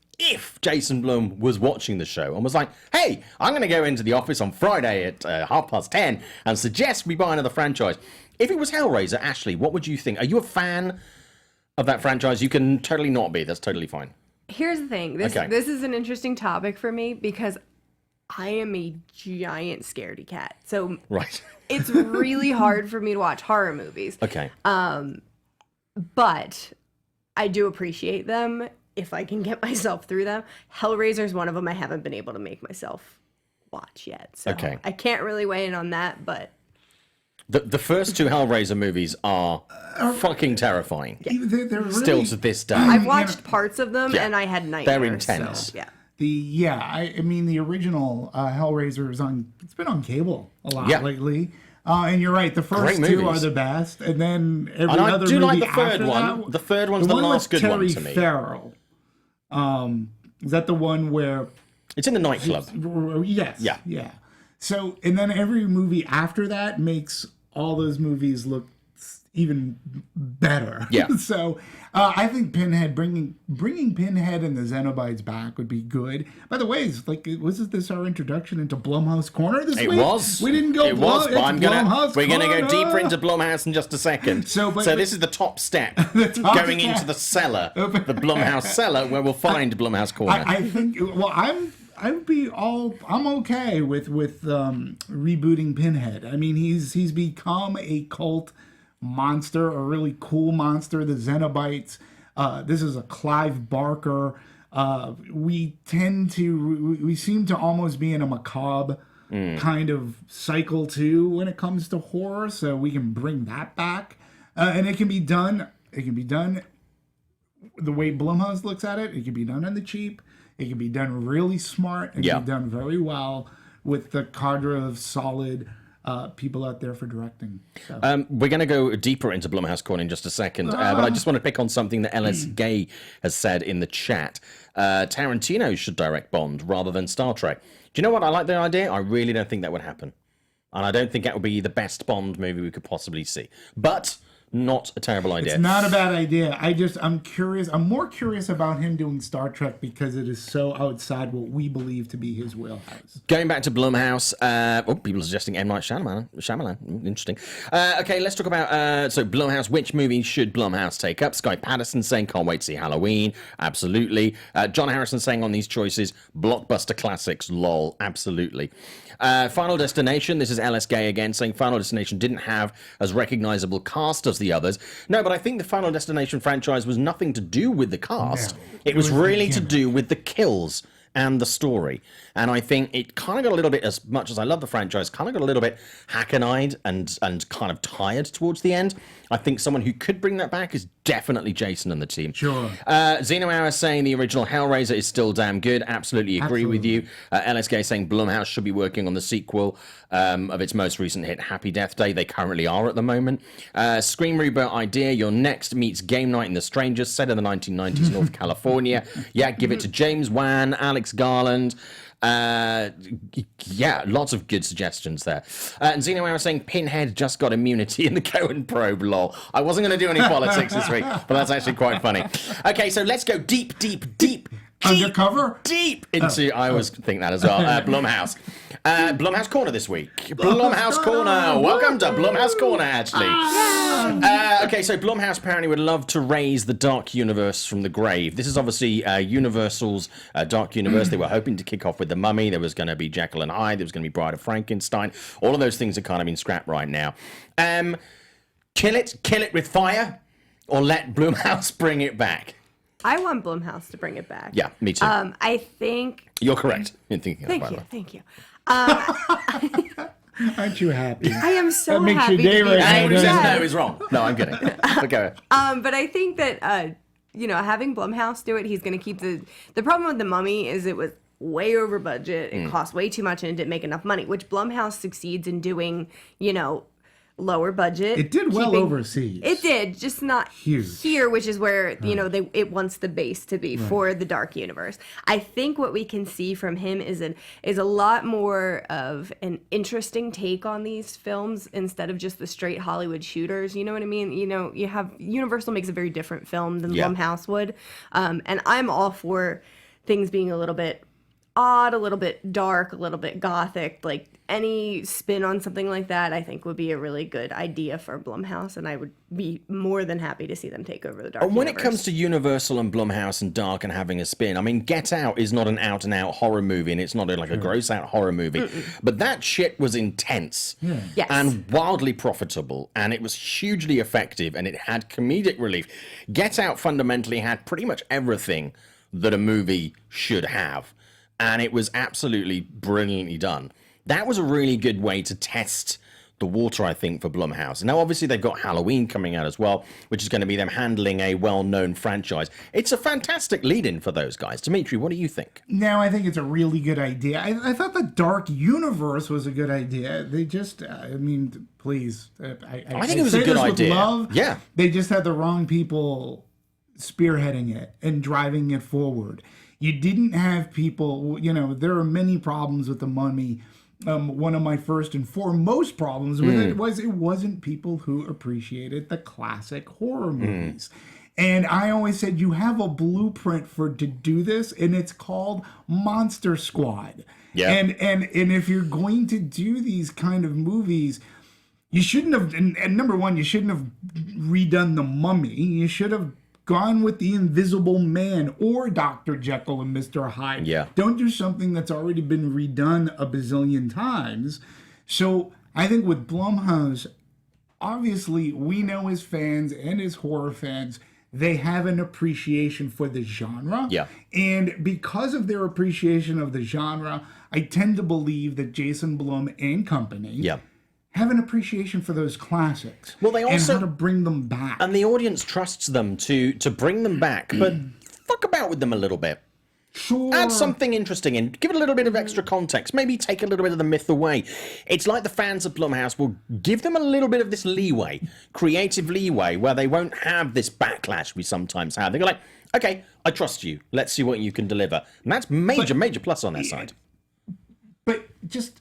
Jason Blum was watching the show and was like, hey, I'm going to go into the office on Friday at 10:30 and suggest we buy another franchise. If it was Hellraiser, Ashley, what would you think? Are you a fan of that franchise? You can totally not be. That's totally fine. Here's the thing. This is an interesting topic for me because I am a giant scaredy cat. So right. It's really hard for me to watch horror movies. Okay. But I do appreciate them if I can get myself through them. Hellraiser is one of them I haven't been able to make myself watch yet. So okay. I can't really weigh in on that, but the first two Hellraiser movies are fucking terrifying. Yeah. They're really, still to this day. I've watched parts of them and I had nightmares. They're intense. So, yeah. I mean, the original Hellraiser it's been on cable a lot lately. And you're right, the first two are the best, and then every other movie like the third after one. That, the third one's the last good one to me. Farrell. Is that the one where it's in the nightclub? Yes. Yeah. So, and then every movie after that makes all those movies look even better. Yeah. So I think Pinhead, bringing Pinhead and the Xenobites back would be good. By the way, wasn't this our introduction into Blumhouse Corner this week? It was. We didn't go. It was. But we're gonna go deeper into Blumhouse. Blumhouse in just a second. So this is the top step, going into the cellar, the Blumhouse cellar, where we'll find Blumhouse Corner. I think. Well, I'm okay with rebooting Pinhead. I mean, he's become a cult monster, a really cool monster. The Xenobites. This is a Clive Barker. We seem to almost be in a macabre kind of cycle too when it comes to horror. So we can bring that back, and it can be done. It can be done the way Blumhouse looks at it, it can be done on the cheap. It can be done really smart. It can be done very well with the cadre of solid people out there for directing. So. We're going to go deeper into Blumhouse Corner in just a second, but I just want to pick on something that LS Gay has said in the chat. Tarantino should direct Bond rather than Star Trek. Do you know what? I like the idea. I really don't think that would happen. And I don't think that would be the best Bond movie we could possibly see. But not a terrible idea. It's not a bad idea. I'm curious. I'm more curious about him doing Star Trek because it is so outside what we believe to be his wheelhouse. Going back to Blumhouse, people are suggesting M. Night Shyamalan. Interesting. Okay, let's talk about, so Blumhouse, which movie should Blumhouse take up? Sky Patterson saying, can't wait to see Halloween. Absolutely. John Harrison saying on these choices, blockbuster classics, lol. Absolutely. Final Destination, this is LS Gay again, saying Final Destination didn't have as recognizable cast as the others. No, but I think the Final Destination franchise was nothing to do with the cast. No, it was really to do with the kills and the story. And I think it kind of got a little bit, as much as I love the franchise, kind of got a little bit hack-eyed and kind of tired towards the end. I think someone who could bring that back is definitely Jason and the team. Sure. Zeno Hour saying the original Hellraiser is still damn good. Absolutely agree with you. LSK saying Blumhouse should be working on the sequel of its most recent hit, Happy Death Day. They currently are at the moment. Scream Reboot idea, your next meets Game Night in the Strangers, set in the 1990s North California. Yeah, give it to James Wan, Alex Garland. Yeah, lots of good suggestions there. And Zeno Hour saying Pinhead just got immunity in the Cohen probe, lol. I wasn't going to do any politics this week, but that's actually quite funny. Okay, so let's go deep Undercover? Deep into, I always think that as well, Blumhouse. Blumhouse Corner this week. Blumhouse Corner. Welcome to Blumhouse Corner, actually. Okay, so Blumhouse apparently would love to raise the Dark Universe from the grave. This is obviously Universal's Dark Universe. They were hoping to kick off with The Mummy. There was going to be Jekyll and Hyde. There was going to be Bride of Frankenstein. All of those things are kind of been scrapped right now. Kill it with fire, or let Blumhouse bring it back. I want Blumhouse to bring it back. Yeah, me too. I think you're correct in thinking that. Thank you. Aren't you happy? I am so that makes happy. Your day right now, Anyone who says no is wrong. No, I'm kidding. Okay. But I think that having Blumhouse do it, he's going to keep the problem with The Mummy is it was way over budget. It cost way too much and it didn't make enough money, which Blumhouse succeeds in doing. Lower budget. It did well overseas. It did, just not here, which is where it wants the base to be for the Dark Universe. I think what we can see from him is a lot more of an interesting take on these films instead of just the straight Hollywood shooters. You know what I mean? You have Universal makes a very different film than Blumhouse would, and I'm all for things being a little bit odd, a little bit dark, a little bit gothic. Like any spin on something like that, I think would be a really good idea for Blumhouse, and I would be more than happy to see them take over the Dark Universe. When it comes to Universal and Blumhouse and dark and having a spin, I mean, Get Out is not an out-and-out horror movie, and it's not like a gross-out horror movie, but that shit was intense and wildly profitable, and it was hugely effective, and it had comedic relief. Get Out fundamentally had pretty much everything that a movie should have. And it was absolutely brilliantly done. That was a really good way to test the water, I think, for Blumhouse. Now, obviously, they've got Halloween coming out as well, which is going to be them handling a well-known franchise. It's a fantastic lead-in for those guys. Demetri, what do you think? No, I think it's a really good idea. I thought the Dark Universe was a good idea. They just, please. I think it was a good idea. Love. Yeah. They just had the wrong people spearheading it and driving it forward. You didn't have people, there are many problems with The Mummy. One of my first and foremost problems with it wasn't people who appreciated the classic horror movies. And I always said, you have a blueprint to do this, and it's called Monster Squad. Yeah. And if you're going to do these kind of movies, you shouldn't have, and number one, you shouldn't have redone The Mummy. You should have gone with the Invisible Man or Dr. Jekyll and Mr. Hyde. Yeah. Don't do something that's already been redone a bazillion times. So I think with Blumhouse, obviously we know as fans and as horror fans, they have an appreciation for the genre. Yeah. And because of their appreciation of the genre, I tend to believe that Jason Blum and company have an appreciation for those classics. Well, they also- and how to bring them back. And the audience trusts them to bring them back, but fuck about with them a little bit. Sure. Add something interesting in. Give it a little bit of extra context. Maybe take a little bit of the myth away. It's like the fans of Blumhouse will give them a little bit of this leeway, creative leeway, where they won't have this backlash we sometimes have. They go like, okay, I trust you. Let's see what you can deliver. And that's major plus on their side. But just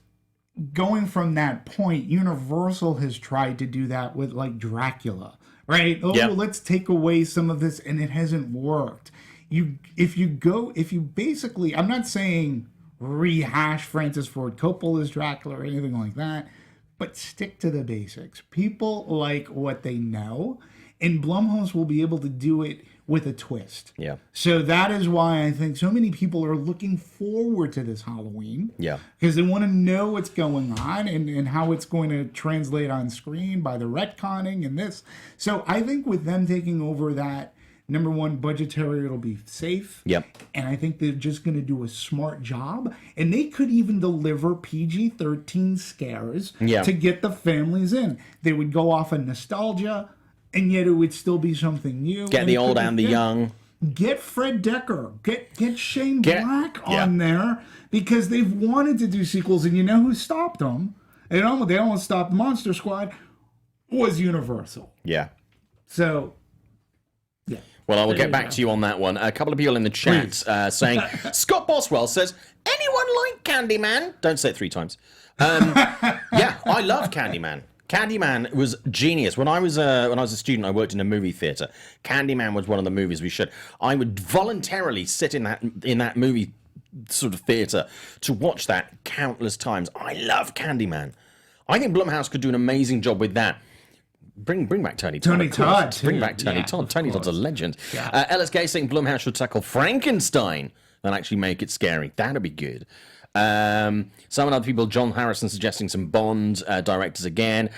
going from that point, Universal has tried to do that with like Dracula, right? Oh, Yep. let's take away some of this, and it hasn't worked. If you basically, I'm not saying rehash Francis Ford Coppola's Dracula or anything like that, but stick to the basics. People like what they know, and Blumhouse will be able to do it with a twist. Yeah. So that is why I think so many people are looking forward to this Halloween. Yeah. Because they want to know what's going on and how it's going to translate on screen by the retconning and this. So I think with them taking over that, number one, budgetary, it'll be safe. Yep. And I think they're just going to do a smart job. And they could even deliver PG-13 scares Yeah. to get the families in. They would go off of nostalgia, and yet it would still be something new. Get And the it old could be and the good. young. Get Fred Decker. Get Shane Black yeah. on there, because they've wanted to do sequels, and you know who stopped them? They almost stopped Monster Squad, was Universal. Yeah. So, yeah. Well, I will There get you back go. to you on that one. A couple of people in the chat saying, Scott Boswell says, anyone like Candyman? Don't say it 3 times. Yeah, I love Candyman. Candyman was genius. When I was a student, I worked in a movie theater. Candyman was one of the movies we showed. I would voluntarily sit in that movie sort of theater to watch that countless times. I love Candyman. I think Blumhouse could do an amazing job with that. Bring back Tony Todd. Tony of course. Todd, Bring too. back Tony Yeah, Todd. of Tony Todd's a course. legend. Yeah. Ellis Gay saying Blumhouse should tackle Frankenstein and actually make it scary. That'd be good. Some other people, John Harrison suggesting some Bond directors again.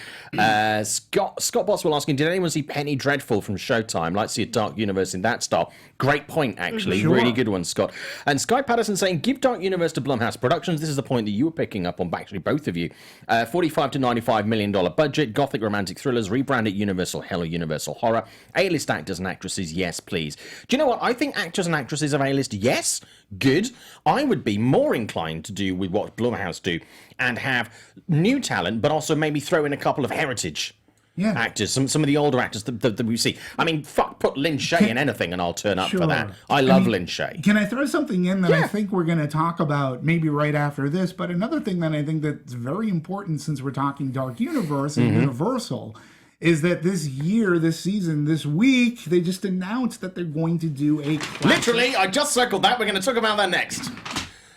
Scott Boswell asking, did anyone see Penny Dreadful from Showtime? Like to see a dark universe in that style. Great point, actually. Sure. Really good one, Scott. And Sky Patterson saying, give Dark Universe to Blumhouse Productions. This is the point that you were picking up on, actually, both of you. $45 to $95 million budget, gothic romantic thrillers, rebrand it Universal Hell or Universal Horror. A-list actors and actresses, yes, please. Do you know what? I think actors and actresses of A-list, yes, good. I would be more inclined to do with what Blumhouse do and have new talent, but also maybe throw in a couple of heritage actors, some of the older actors that we see. I mean, fuck, put Lynn Shay in anything and I'll turn up for that. I love Lynn Shay. Can I throw something in that I think we're going to talk about maybe right after this? But another thing that I think that's very important, since we're talking Dark Universe and Universal, is that this year, this season, this week, they just announced that they're going to do a classic. Literally, I just circled that. We're going to talk about that next.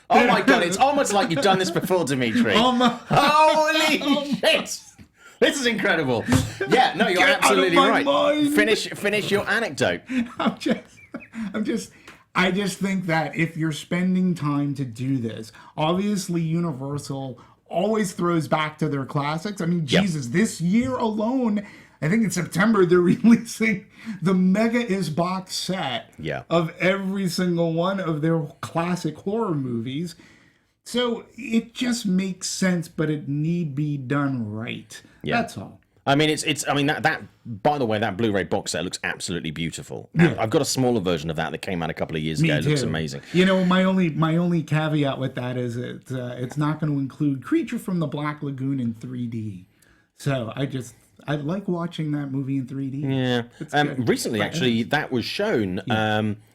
Oh my god, it's almost like you've done this before, Dimitri. Holy shit! This is incredible. Yeah, no, you're Get absolutely out of my right. mind. Finish your anecdote. I just think that if you're spending time to do this, obviously Universal always throws back to their classics. I mean, Jesus, this year alone, I think in September, they're releasing the Mega Is box set of every single one of their classic horror movies. So it just makes sense, but it need be done right. That's all. I mean, that by the way, that Blu-ray box set looks absolutely beautiful. I've got a smaller version of that came out a couple of years ago. It looks amazing. You know, my only caveat with that is it's not going to include Creature from the Black Lagoon in 3D. So I like watching that movie in 3D. Yeah. Recently, actually, that was shown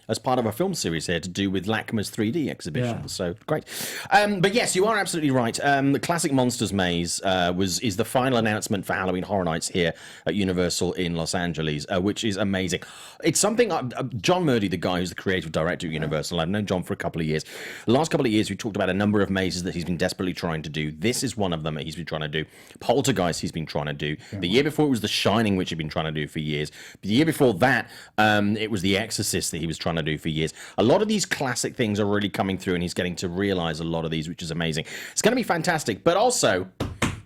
as part of a film series here to do with LACMA's 3D exhibition. Yeah. So great. But yes, you are absolutely right. The Classic Monsters Maze is the final announcement for Halloween Horror Nights here at Universal in Los Angeles, which is amazing. It's something John Murdy, the guy who's the creative director of Universal, I've known John for a couple of years. The last couple of years, we talked about a number of mazes that he's been desperately trying to do. This is one of them that he's been trying to do. Poltergeist he's been trying to do. The year before it was The Shining, which he'd been trying to do for years. The year before that, it was The Exorcist that he was trying to do for years. A lot of these classic things are really coming through, and he's getting to realize a lot of these, which is amazing. It's going to be fantastic. But also,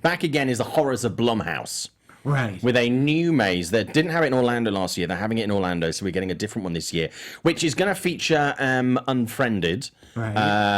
back again is the horrors of Blumhouse. Right. with a new maze. They didn't have it in Orlando last year. They're having it in Orlando, so we're getting a different one this year, which is going to feature Unfriended. Right.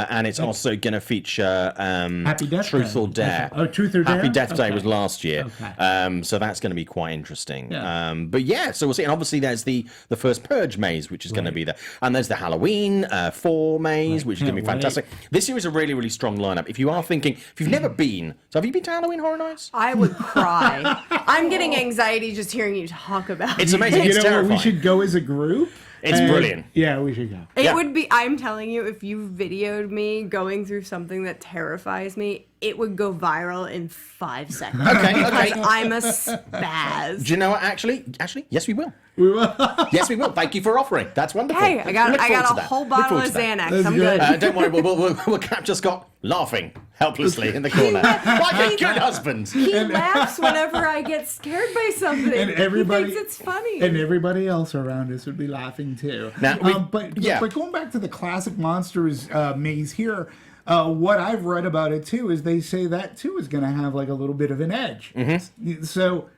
And it's also going to feature Happy Death Truth Day. or Dare. Oh, Truth or Dare? Happy Death Day Okay. was last year. Okay. So that's going to be quite interesting. Yeah. But yeah, so we'll see. And obviously there's the first Purge maze, which is going to be there. And there's the Halloween 4 maze, which is going to be Can't fantastic. This year is a really, really strong lineup. If you are thinking, if you've never been, so have you been to Halloween Horror Nights? I would cry. I'm getting anxiety just hearing you talk about It's it. amazing. You It's know where terrifying. we should go as a group? It's brilliant. Yeah, we should go. It Yeah. would be, I'm telling you, if you videoed me going through something that terrifies me, it would go viral in 5 seconds. Okay, Because okay. I'm a spaz. Do you know what? Actually, yes, we will. We will. Yes, we will. Thank you for offering. That's wonderful. Hey, I got Look forward to a that. whole Look bottle forward of to that. Xanax. That's I'm good. good. Don't worry, we'll capture Scott laughing helplessly in the corner, like a good husband. He laughs whenever I get scared by something. And everybody- he thinks it's funny. And everybody else around us would be laughing too. Now, But yeah. going back to the classic monsters maze here, what I've read about it too is they say that too is going to have like a little bit of an edge. Mm-hmm. So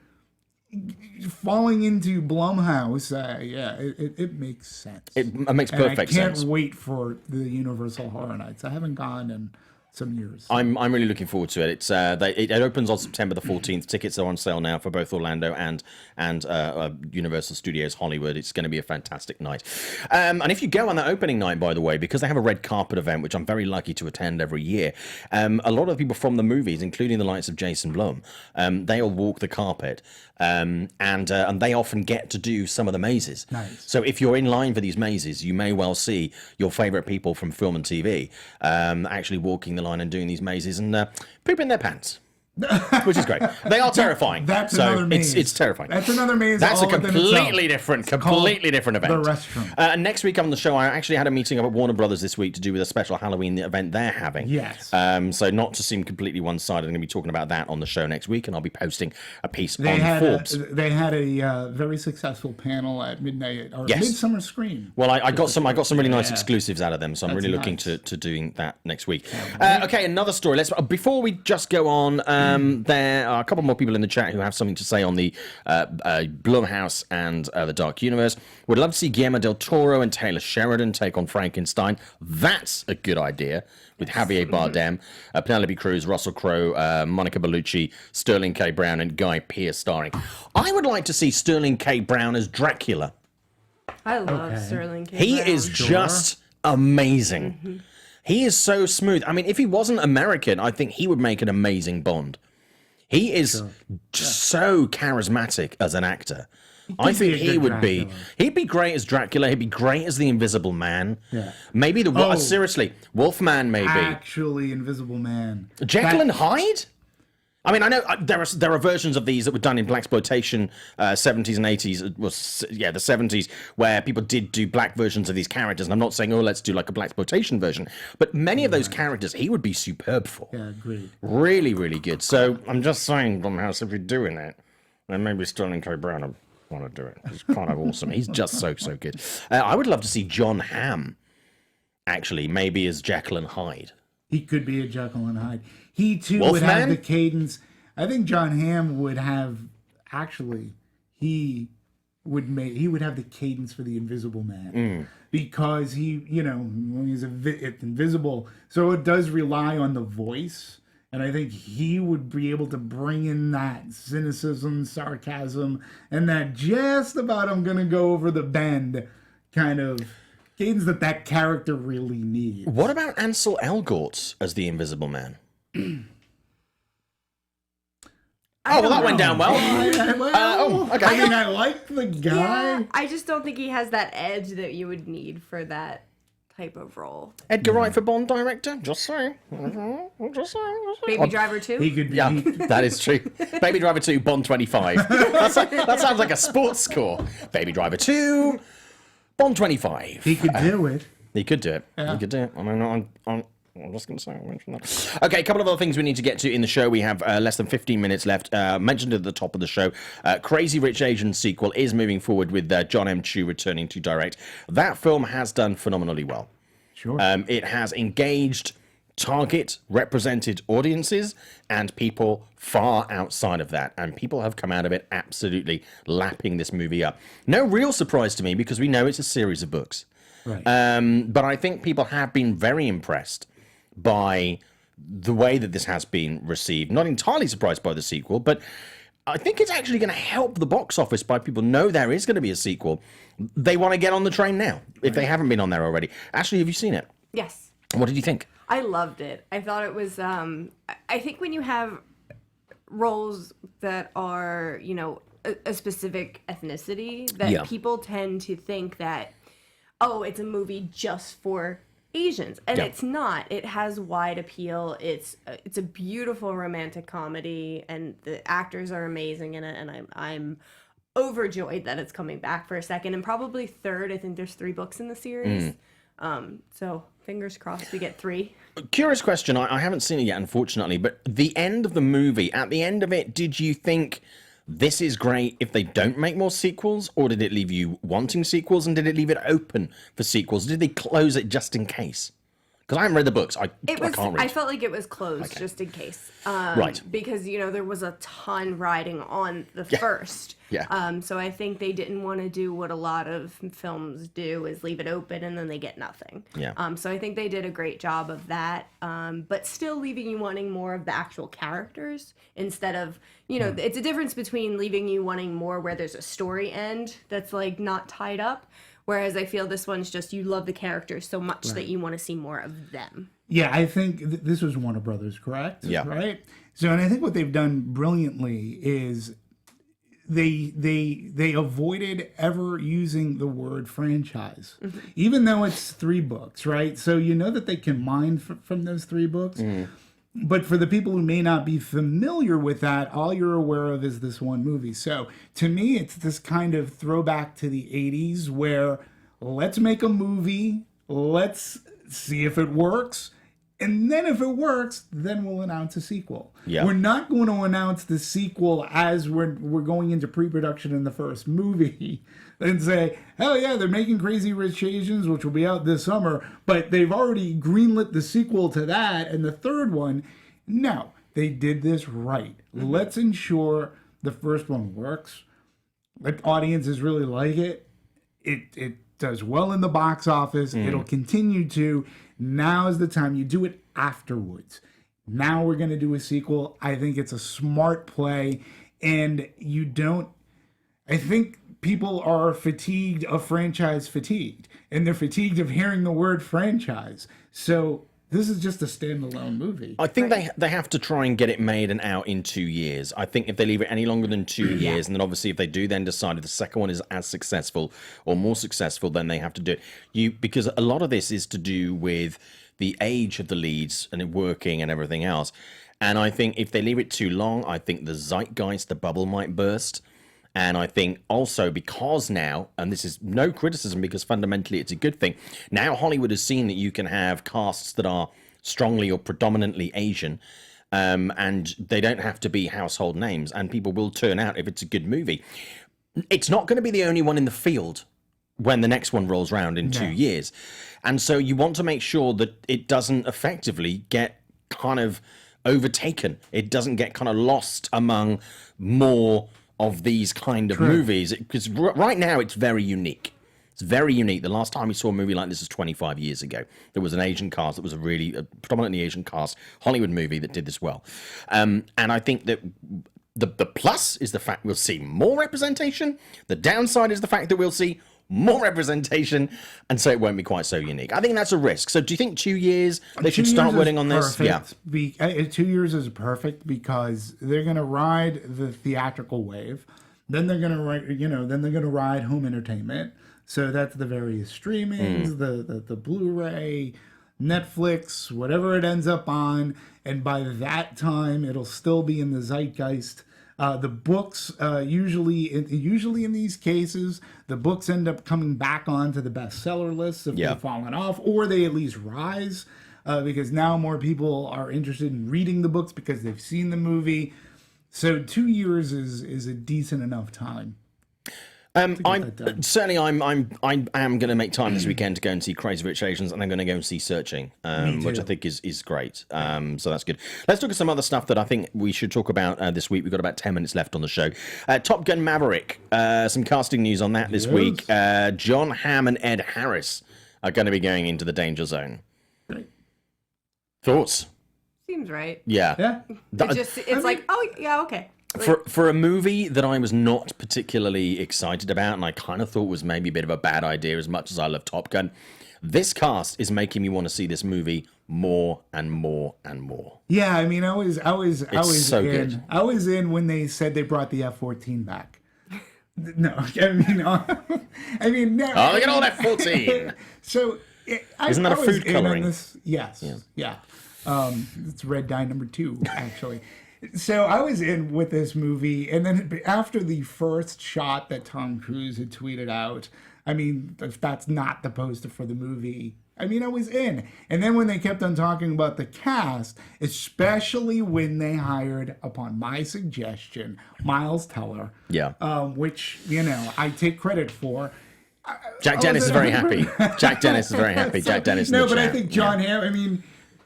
falling into Blumhouse, yeah, it makes sense. It makes And perfect I can't sense. wait for the Universal Horror Nights. I haven't gone in some years. I'm really looking forward to it. It's it opens on September the 14th. Tickets are on sale now for both Orlando and Universal Studios Hollywood. It's going to be a fantastic night. And if you go on that opening night, by the way, because they have a red carpet event, which I'm very lucky to attend every year, a lot of people from the movies, including the likes of Jason Blum, they all walk the carpet, and they often get to do some of the mazes. Nice. So if you're in line for these mazes, you may well see your favorite people from film and TV actually walking the line and doing these mazes and pooping their pants. Which is great. They are terrifying. That's so another maze. It's terrifying. That's another maze. That's a all within completely itself. completely different event. The Restroom. Next week on the show, I actually had a meeting up at Warner Brothers this week to do with a special Halloween event they're having. Yes. So not to seem completely one-sided, I'm going to be talking about that on the show next week, and I'll be posting a piece They on had Forbes. they had a very successful panel at midnight or Yes. Midsummer Screen. Well, I got some really nice Yeah. exclusives out of them, so I'm That's really looking nice. to doing that next week. Okay, another story. Let's before we just go on. There are a couple more people in the chat who have something to say on the Blumhouse and the Dark Universe. Would love to see Guillermo del Toro and Taylor Sheridan take on Frankenstein. That's a good idea. With Javier Bardem, Penelope Cruz, Russell Crowe, Monica Bellucci, Sterling K. Brown, and Guy Pearce starring. I would like to see Sterling K. Brown as Dracula. I love Okay. Sterling K. He Brown. is just amazing. He is so smooth. I mean, if he wasn't American, I think he would make an amazing Bond. He is so charismatic as an actor. I think be a he good would be. Dracula. He'd be great as Dracula. He'd be great as the Invisible Man. Yeah. Maybe the Oh. seriously Wolfman. Maybe Actually, Invisible Man. Jekyll That- and Hyde. I mean, I know there are versions of these that were done in blaxploitation 70s and 80s. The 70s, where people did do black versions of these characters. And I'm not saying, oh, let's do like a blaxploitation version, but many of those characters he would be superb for. Yeah, agreed. Really, really good. So I'm just saying, Blumhouse, if you're doing it, then maybe Sterling K. Brown would want to do it. He's kind of awesome. He's just so good. I would love to see John Hamm, actually, maybe as Jekyll and Hyde. He could be a Jekyll and Hyde. He too would Wolfman? have the cadence. I think John Hamm would have he would have the cadence for the Invisible Man because he's invisible, so it does rely on the voice, and I think he would be able to bring in that cynicism, sarcasm, and that just about I'm gonna go over the bend kind of cadence that character really needs. What about Ansel Elgort as the Invisible Man? Oh, well, that went down well. Okay. I mean, I like the guy. Yeah, I just don't think he has that edge that you would need for that type of role. Edgar Wright for Bond director? Just saying. Baby Driver 2? He could be. Yeah, that is true. Baby Driver 2, Bond 25. That sounds like a sports score. Baby Driver 2, Bond 25. He could do it. He could do it. Yeah. He could do it. I mean, I'm just going to say, I'll mention that. Okay, a couple of other things we need to get to in the show. We have less than 15 minutes left. Mentioned at the top of the show, Crazy Rich Asians sequel is moving forward with John M. Chu returning to direct. That film has done phenomenally well. Sure. It has engaged target represented audiences and people far outside of that. And people have come out of it absolutely lapping this movie up. No real surprise to me because we know it's a series of books. Right. But I think people have been very impressed by the way that this has been received. Not entirely surprised by the sequel, but I think it's actually going to help the box office by people know there is going to be a sequel. They want to get on the train now, if they haven't been on there already. Ashley, have you seen it? Yes. What did you think? I loved it. I thought it was, I think when you have roles that are, you know, a specific ethnicity, that people tend to think that, oh, it's a movie just for Asians, and it's not. It has wide appeal. It's a beautiful romantic comedy, and the actors are amazing in it, and I'm overjoyed that it's coming back for a second and probably third. I think there's 3 books in the series. So fingers crossed we get 3. Curious question. I haven't seen it yet, unfortunately, but the end of the movie, at the end of it, did you think this is great if they don't make more sequels, or did it leave you wanting sequels, and did it leave it open for sequels? Did they close it just in case? Because I haven't read the books. I can't read. I felt like it was closed just in case. Right. Because, you know, there was a ton riding on the first. Yeah. So I think they didn't want to do what a lot of films do, is leave it open and then they get nothing. Yeah. So I think they did a great job of that. But still leaving you wanting more of the actual characters instead of, you know, it's a difference between leaving you wanting more where there's a story end that's like not tied up. Whereas I feel this one's just, you love the characters so much that you want to see more of them. Yeah, I think this was Warner Brothers, correct? Yeah. Right? So, and I think what they've done brilliantly is they avoided ever using the word franchise, even though it's 3 books, right? So you know that they can mine from those 3 books. But for the people who may not be familiar with that, all you're aware of is this one movie. So to me, it's this kind of throwback to the 80s where let's make a movie, let's see if it works, and then if it works, then we'll announce a sequel. Yeah. We're not going to announce the sequel as we're going into pre-production in the first movie and say, hell yeah, they're making Crazy Rich Asians, which will be out this summer, but they've already greenlit the sequel to that and the third one. No, they did this right. Let's ensure the first one works. Let audiences really like it. It does well in the box office. It'll continue to. Now is the time. You do it afterwards. Now we're going to do a sequel. I think it's a smart play. And you don't... I think people are fatigued of franchise fatigued. And they're fatigued of hearing the word franchise. So this is just a standalone movie. I think they have to try and get it made and out in 2 years. I think if they leave it any longer than 2 years, and then obviously if they do then decide if the second one is as successful or more successful, then they have to do it. Because a lot of this is to do with the age of the leads and it working and everything else. And I think if they leave it too long, I think the zeitgeist, the bubble might burst. And I think also because now, and this is no criticism because fundamentally it's a good thing, now Hollywood has seen that you can have casts that are strongly or predominantly Asian, and they don't have to be household names, and people will turn out if it's a good movie. It's not going to be the only one in the field when the next one rolls around in 2 years. And so you want to make sure that it doesn't effectively get kind of overtaken. It doesn't get kind of lost among more of these kind of movies, because right now it's very unique. It's very unique. The last time we saw a movie like this was 25 years ago. There was an Asian cast that was a predominantly Asian cast Hollywood movie that did this well. And I think that the plus is the fact we'll see more representation. The downside is the fact that we'll see more representation, and so it won't be quite so unique. I think that's a risk. So do you think 2 years they should start working on this? Perfect. Yeah. 2 years is perfect because they're going to ride the theatrical wave. Then they're going to ride home entertainment. So that's the various streamings, the Blu-ray, Netflix, whatever it ends up on. And by that time, it'll still be in the zeitgeist. The books, usually in these cases, the books end up coming back onto the bestseller lists if they've fallen off, or they at least rise, because now more people are interested in reading the books because they've seen the movie. So 2 years is a decent enough time. I'm that done. certainly I am going to make time this weekend to go and see Crazy Rich Asians, and I'm going to go and see Searching, which I think is great. So that's good. Let's look at some other stuff that I think we should talk about this week. We've got about 10 minutes left on the show. Top Gun Maverick. Some casting news on that this week. John Hamm and Ed Harris are going to be going into the Danger Zone. Right. Thoughts? Seems right. Yeah. It's like, oh yeah, okay. For a movie that I was not particularly excited about, and I kind of thought was maybe a bit of a bad idea, as much as I love Top Gun, this cast is making me want to see this movie more and more and more. Yeah, I mean, I was so in. good. I was in when they said they brought the F-14 back. No, I mean, no. Oh, look at all that 14. So, Isn't that a food coloring? Yes. Yeah. It's red dye number 2, actually. So I was in with this movie, and then after the first shot that Tom Cruise had tweeted out, I mean, if that's not the poster for the movie, I mean, I was in. And then when they kept on talking about the cast, especially when they hired, upon my suggestion, Miles Teller, which, I take credit for. Jack Dennis is very happy. Jack Dennis is very happy. Jack Dennis. No, but I think John Hamm, I mean,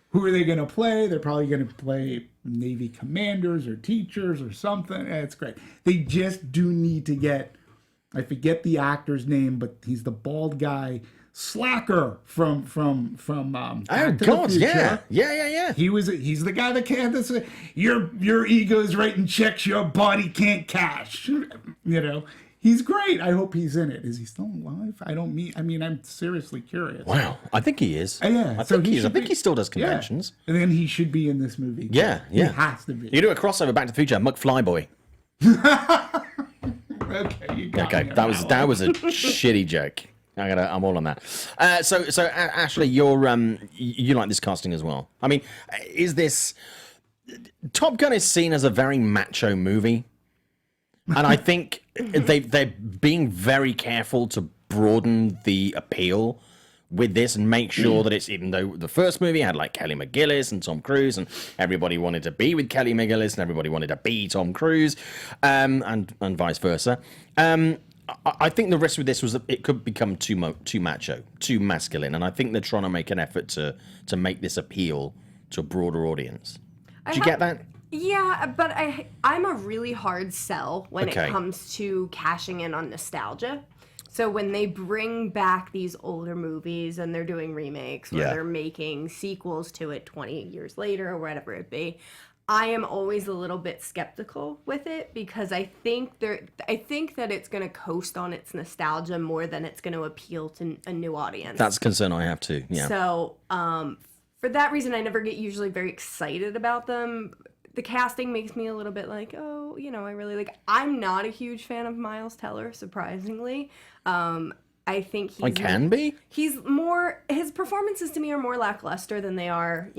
who are they going to play? They're probably going to play Navy commanders or teachers or something. It's great. They just do need to get, I forget the actor's name, but he's the bald guy, Slacker from Back to the Future. Yeah. He's the guy that can't. Your ego's writing checks your body can't cash. He's great. I hope he's in it. Is he still alive? I'm seriously curious. Wow, I think he is. Yeah, I think he is. I think he still does conventions. Yeah. And then he should be in this movie. Yeah. He has to be. You do a crossover Back to the Future, McFlyboy. Okay, you got me. That was a shitty joke. I'm all on that. So Ashley, you like this casting as well. I mean, is this Top Gun is seen as a very macho movie, and I think they're being very careful to broaden the appeal with this and make sure that it's, even though the first movie had like Kelly McGillis and Tom Cruise, and everybody wanted to be with Kelly McGillis and everybody wanted to be Tom Cruise, and vice versa. I think the risk with this was that it could become too macho, too masculine, and I think they're trying to make an effort to make this appeal to a broader audience. Do you get that? Yeah, but I'm a really hard sell when it comes to cashing in on nostalgia. So when they bring back these older movies and they're doing remakes or they're making sequels to it 20 years later or whatever it be, I am always a little bit skeptical with it because I think that it's going to coast on its nostalgia more than it's going to appeal to a new audience. That's a concern I have too. Yeah. So for that reason, I never get usually very excited about them. The casting makes me a little bit like, oh, I really like. I'm not a huge fan of Miles Teller, surprisingly. I think he's more. His performances to me are more lackluster than they are,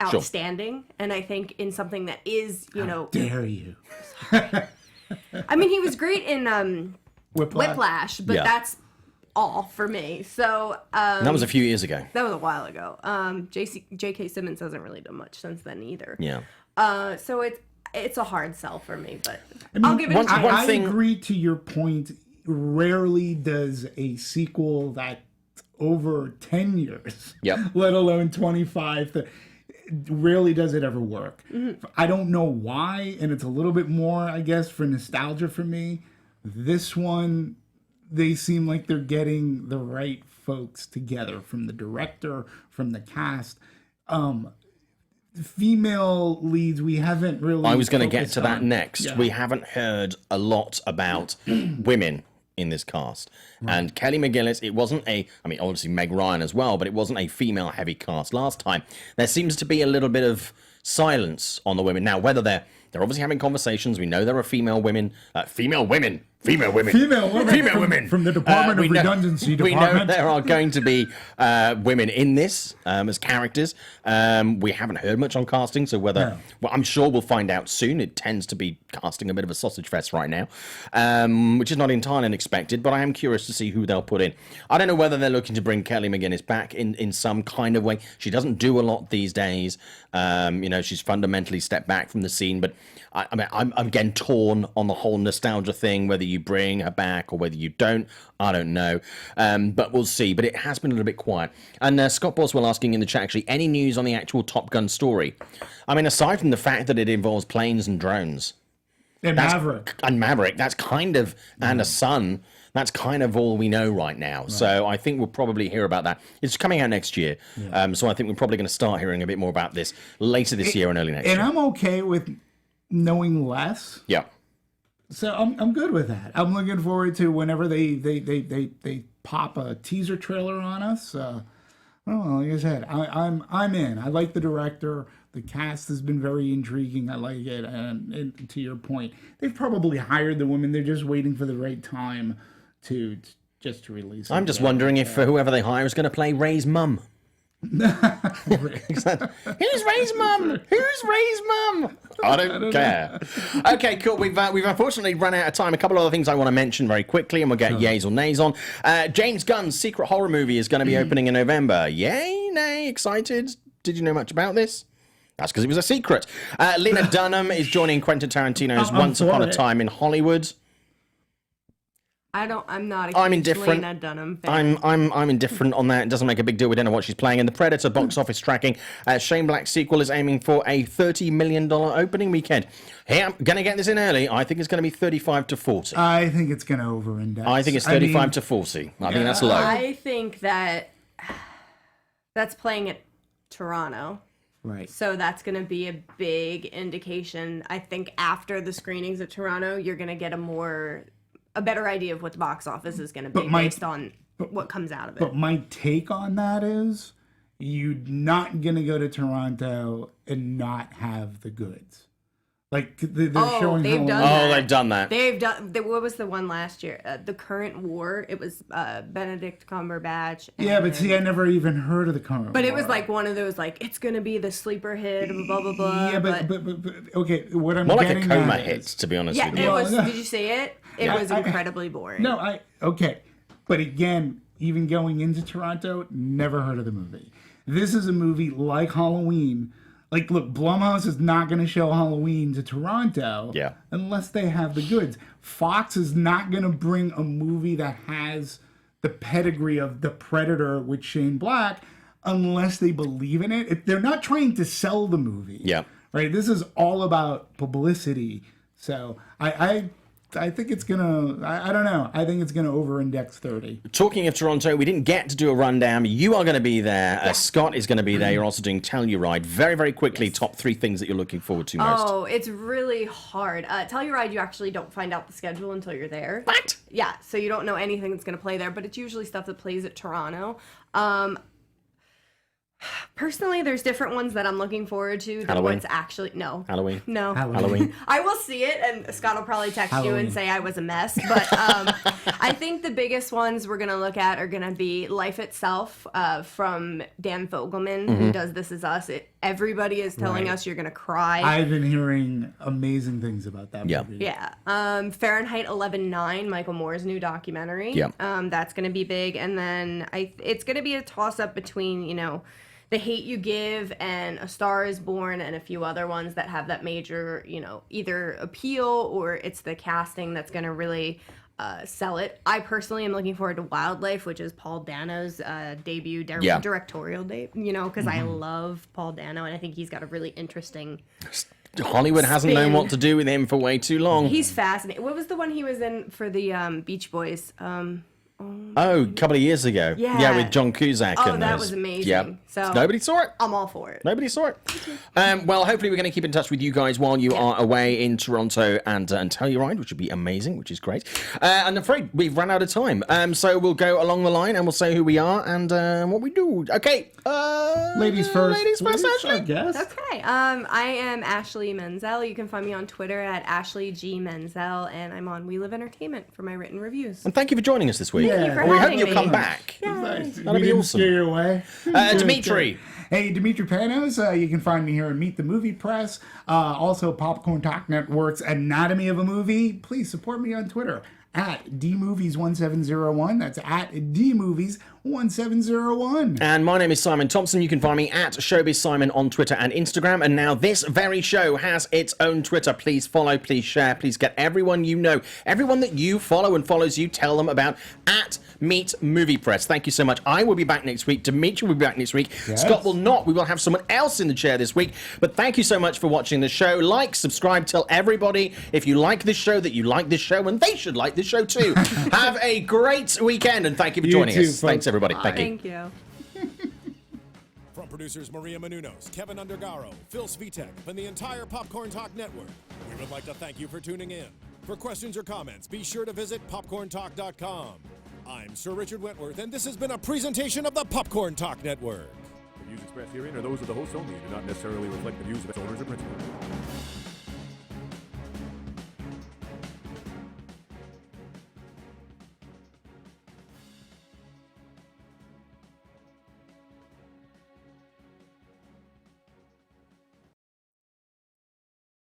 outstanding. Sure. And I think in something that is, How dare you? I mean, he was great in Whiplash, but that's all for me. So that was a few years ago. That was a while ago. J.K. Simmons hasn't really done much since then either. Yeah. So it's a hard sell for me, but I'll give it a try. I agree to your point. Rarely does a sequel that over 10 years, let alone 25, rarely does it ever work. Mm-hmm. I don't know why, and it's a little bit more, I guess, for nostalgia for me. This one, they seem like they're getting the right folks together, from the director, from the cast. Female leads, we haven't really. I was going to get to that next. Yeah. We haven't heard a lot about women in this cast. Right. And Kelly McGillis, it wasn't obviously Meg Ryan as well, but it wasn't a female heavy cast last time. There seems to be a little bit of silence on the women. Now, whether they're obviously having conversations, we know there are female women from the Department of Redundancy Department. We know there are going to be women in this as characters. We haven't heard much on casting, so well, I'm sure we'll find out soon. It tends to be casting a bit of a sausage fest right now, which is not entirely unexpected, but I am curious to see who they'll put in. I don't know whether they're looking to bring Kelly McGillis back in some kind of way. She doesn't do a lot these days. She's fundamentally stepped back from the scene, but I'm again torn on the whole nostalgia thing, whether you you bring her back or whether you don't, I don't know. But we'll see. But it has been a little bit quiet. And Scott Boswell asking in the chat, actually, any news on the actual Top Gun story? I mean, aside from the fact that it involves planes and drones. And Maverick. And Maverick, that's kind of, and a son, that's kind of all we know right now. Right. So I think we'll probably hear about that. It's coming out next year. Yeah. So I think we're probably going to start hearing a bit more about this later this year and early next year. And I'm okay with knowing less. Yeah. So I'm good with that. I'm looking forward to whenever they pop a teaser trailer on us. Like I said, I'm in. I like the director. The cast has been very intriguing. I like it. And to your point, they've probably hired the women. They're just waiting for the right time to release it. I'm just wondering if whoever they hire is going to play Ray's mum. Who's Ray's mum? Who's Ray's mum? I don't care. Okay, cool. We've unfortunately run out of time. A couple of other things I want to mention very quickly, and we'll get yays or nays on. James Gunn's secret horror movie is going to be opening in November. Yay, nay, excited? Did you know much about this? That's because it was a secret. Lena Dunham is joining Quentin Tarantino's Once Upon a Time in Hollywood. I'm not a indifferent. Lena Dunham fan. I'm indifferent on that. It doesn't make a big deal. We don't know what she's playing. And the Predator box office tracking, Shane Black's sequel is aiming for a $30 million opening weekend. Hey, I'm going to get this in early. I think it's going to be 35 to 40. I think it's going to over-index. I think it's 35 to 40. I think that's low. I think that's playing at Toronto. Right. So that's going to be a big indication. I think after the screenings at Toronto, you're going to get a better idea of what the box office is going to be based on what comes out of it. But my take on that is you're not going to go to Toronto and not have the goods. Like, they're showing they've done that. Oh, they've done that. They've done... What was the one last year? The Current War. It was Benedict Cumberbatch. Yeah, but see, I never even heard of the Current War. But it was like one of those, like, it's going to be the sleeper hit, blah, blah, blah. Yeah, but okay, what I'm more like getting a coma at hit, is, to be honest with it you. was... Did you see it? It was incredibly boring. Okay. But again, even going into Toronto, never heard of the movie. This is a movie like Halloween. Like, look, Blumhouse is not going to show Halloween to Toronto unless they have the goods. Fox is not going to bring a movie that has the pedigree of The Predator with Shane Black unless they believe in it. They're not trying to sell the movie. Yeah. Right? This is all about publicity. So I think it's going to, I don't know. I think it's going to over-index 30. Talking of Toronto, we didn't get to do a rundown. You are going to be there. Scott is going to be there. You're also doing Telluride. Very, very quickly, top 3 things that you're looking forward to most. Oh, it's really hard. Telluride, you actually don't find out the schedule until you're there. What? Yeah, so you don't know anything that's going to play there, but it's usually stuff that plays at Toronto. Personally, there's different ones that I'm looking forward to. Halloween? What's actually Halloween? No. Halloween? I will see it, and Scott will probably text you and say I was a mess. But I think the biggest ones we're going to look at are going to be Life Itself from Dan Fogelman, who does This Is Us. Everybody is telling us you're going to cry. I've been hearing amazing things about that movie. Yeah. Fahrenheit 11/9, Michael Moore's new documentary. Yeah. That's going to be big. And then it's going to be a toss-up between, The Hate You Give and A Star Is Born and a few other ones that have that major, either appeal or it's the casting that's going to really sell it. I personally am looking forward to Wildlife, which is Paul Dano's debut directorial debut, because I love Paul Dano and I think he's got a really interesting Hollywood hasn't known what to do with him for way too long. He's fascinating. What was the one he was in for the Beach Boys? A couple of years ago. Yeah, with John Cusack. Oh, that was amazing. Yeah. So nobody saw it. I'm all for it. Nobody saw it. Well, hopefully we're going to keep in touch with you guys while you are away in Toronto and Telluride, which would be amazing, which is great. I'm afraid we've run out of time. So we'll go along the line and we'll say who we are and what we do. Okay. Ladies first. Ladies first, Ashley. I guess. Okay. I am Ashley Menzel. You can find me on Twitter at Ashley G Menzel, and I'm on We Live Entertainment for my written reviews. And thank you for joining us this week. Thank you for We hope having you'll me. come back. Nice. That'll We be didn't awesome. scare you away. Demetri. Hey, Demetri Panos. You can find me here at Meet the Movie Press. Also, Popcorn Talk Network's Anatomy of a Movie. Please support me on Twitter at dmovies1701. That's at dmovies1701. And my name is Simon Thompson. You can find me at Showbiz Simon on Twitter and Instagram. And now this very show has its own Twitter. Please follow, please share, please get everyone you know, everyone that you follow and follows you, tell them about at Meet Movie Press. Thank you so much. I will be back next week. Demetri will be back next week. Yes. Scott will not. We will have someone else in the chair this week. But thank you so much for watching the show. Like, subscribe, tell everybody if you like this show that you like this show, and they should like this show too. Have a great weekend, and thank you for joining us. Folks. Thanks, everybody. Thank you. From producers Maria Menounos, Kevin Undergaro, Phil Svitek, and the entire Popcorn Talk Network, we would like to thank you for tuning in. For questions or comments, be sure to visit popcorntalk.com. I'm Sir Richard Wentworth, and this has been a presentation of the Popcorn Talk Network. The views expressed herein are those of the hosts only and do not necessarily reflect the views of its owners or principals.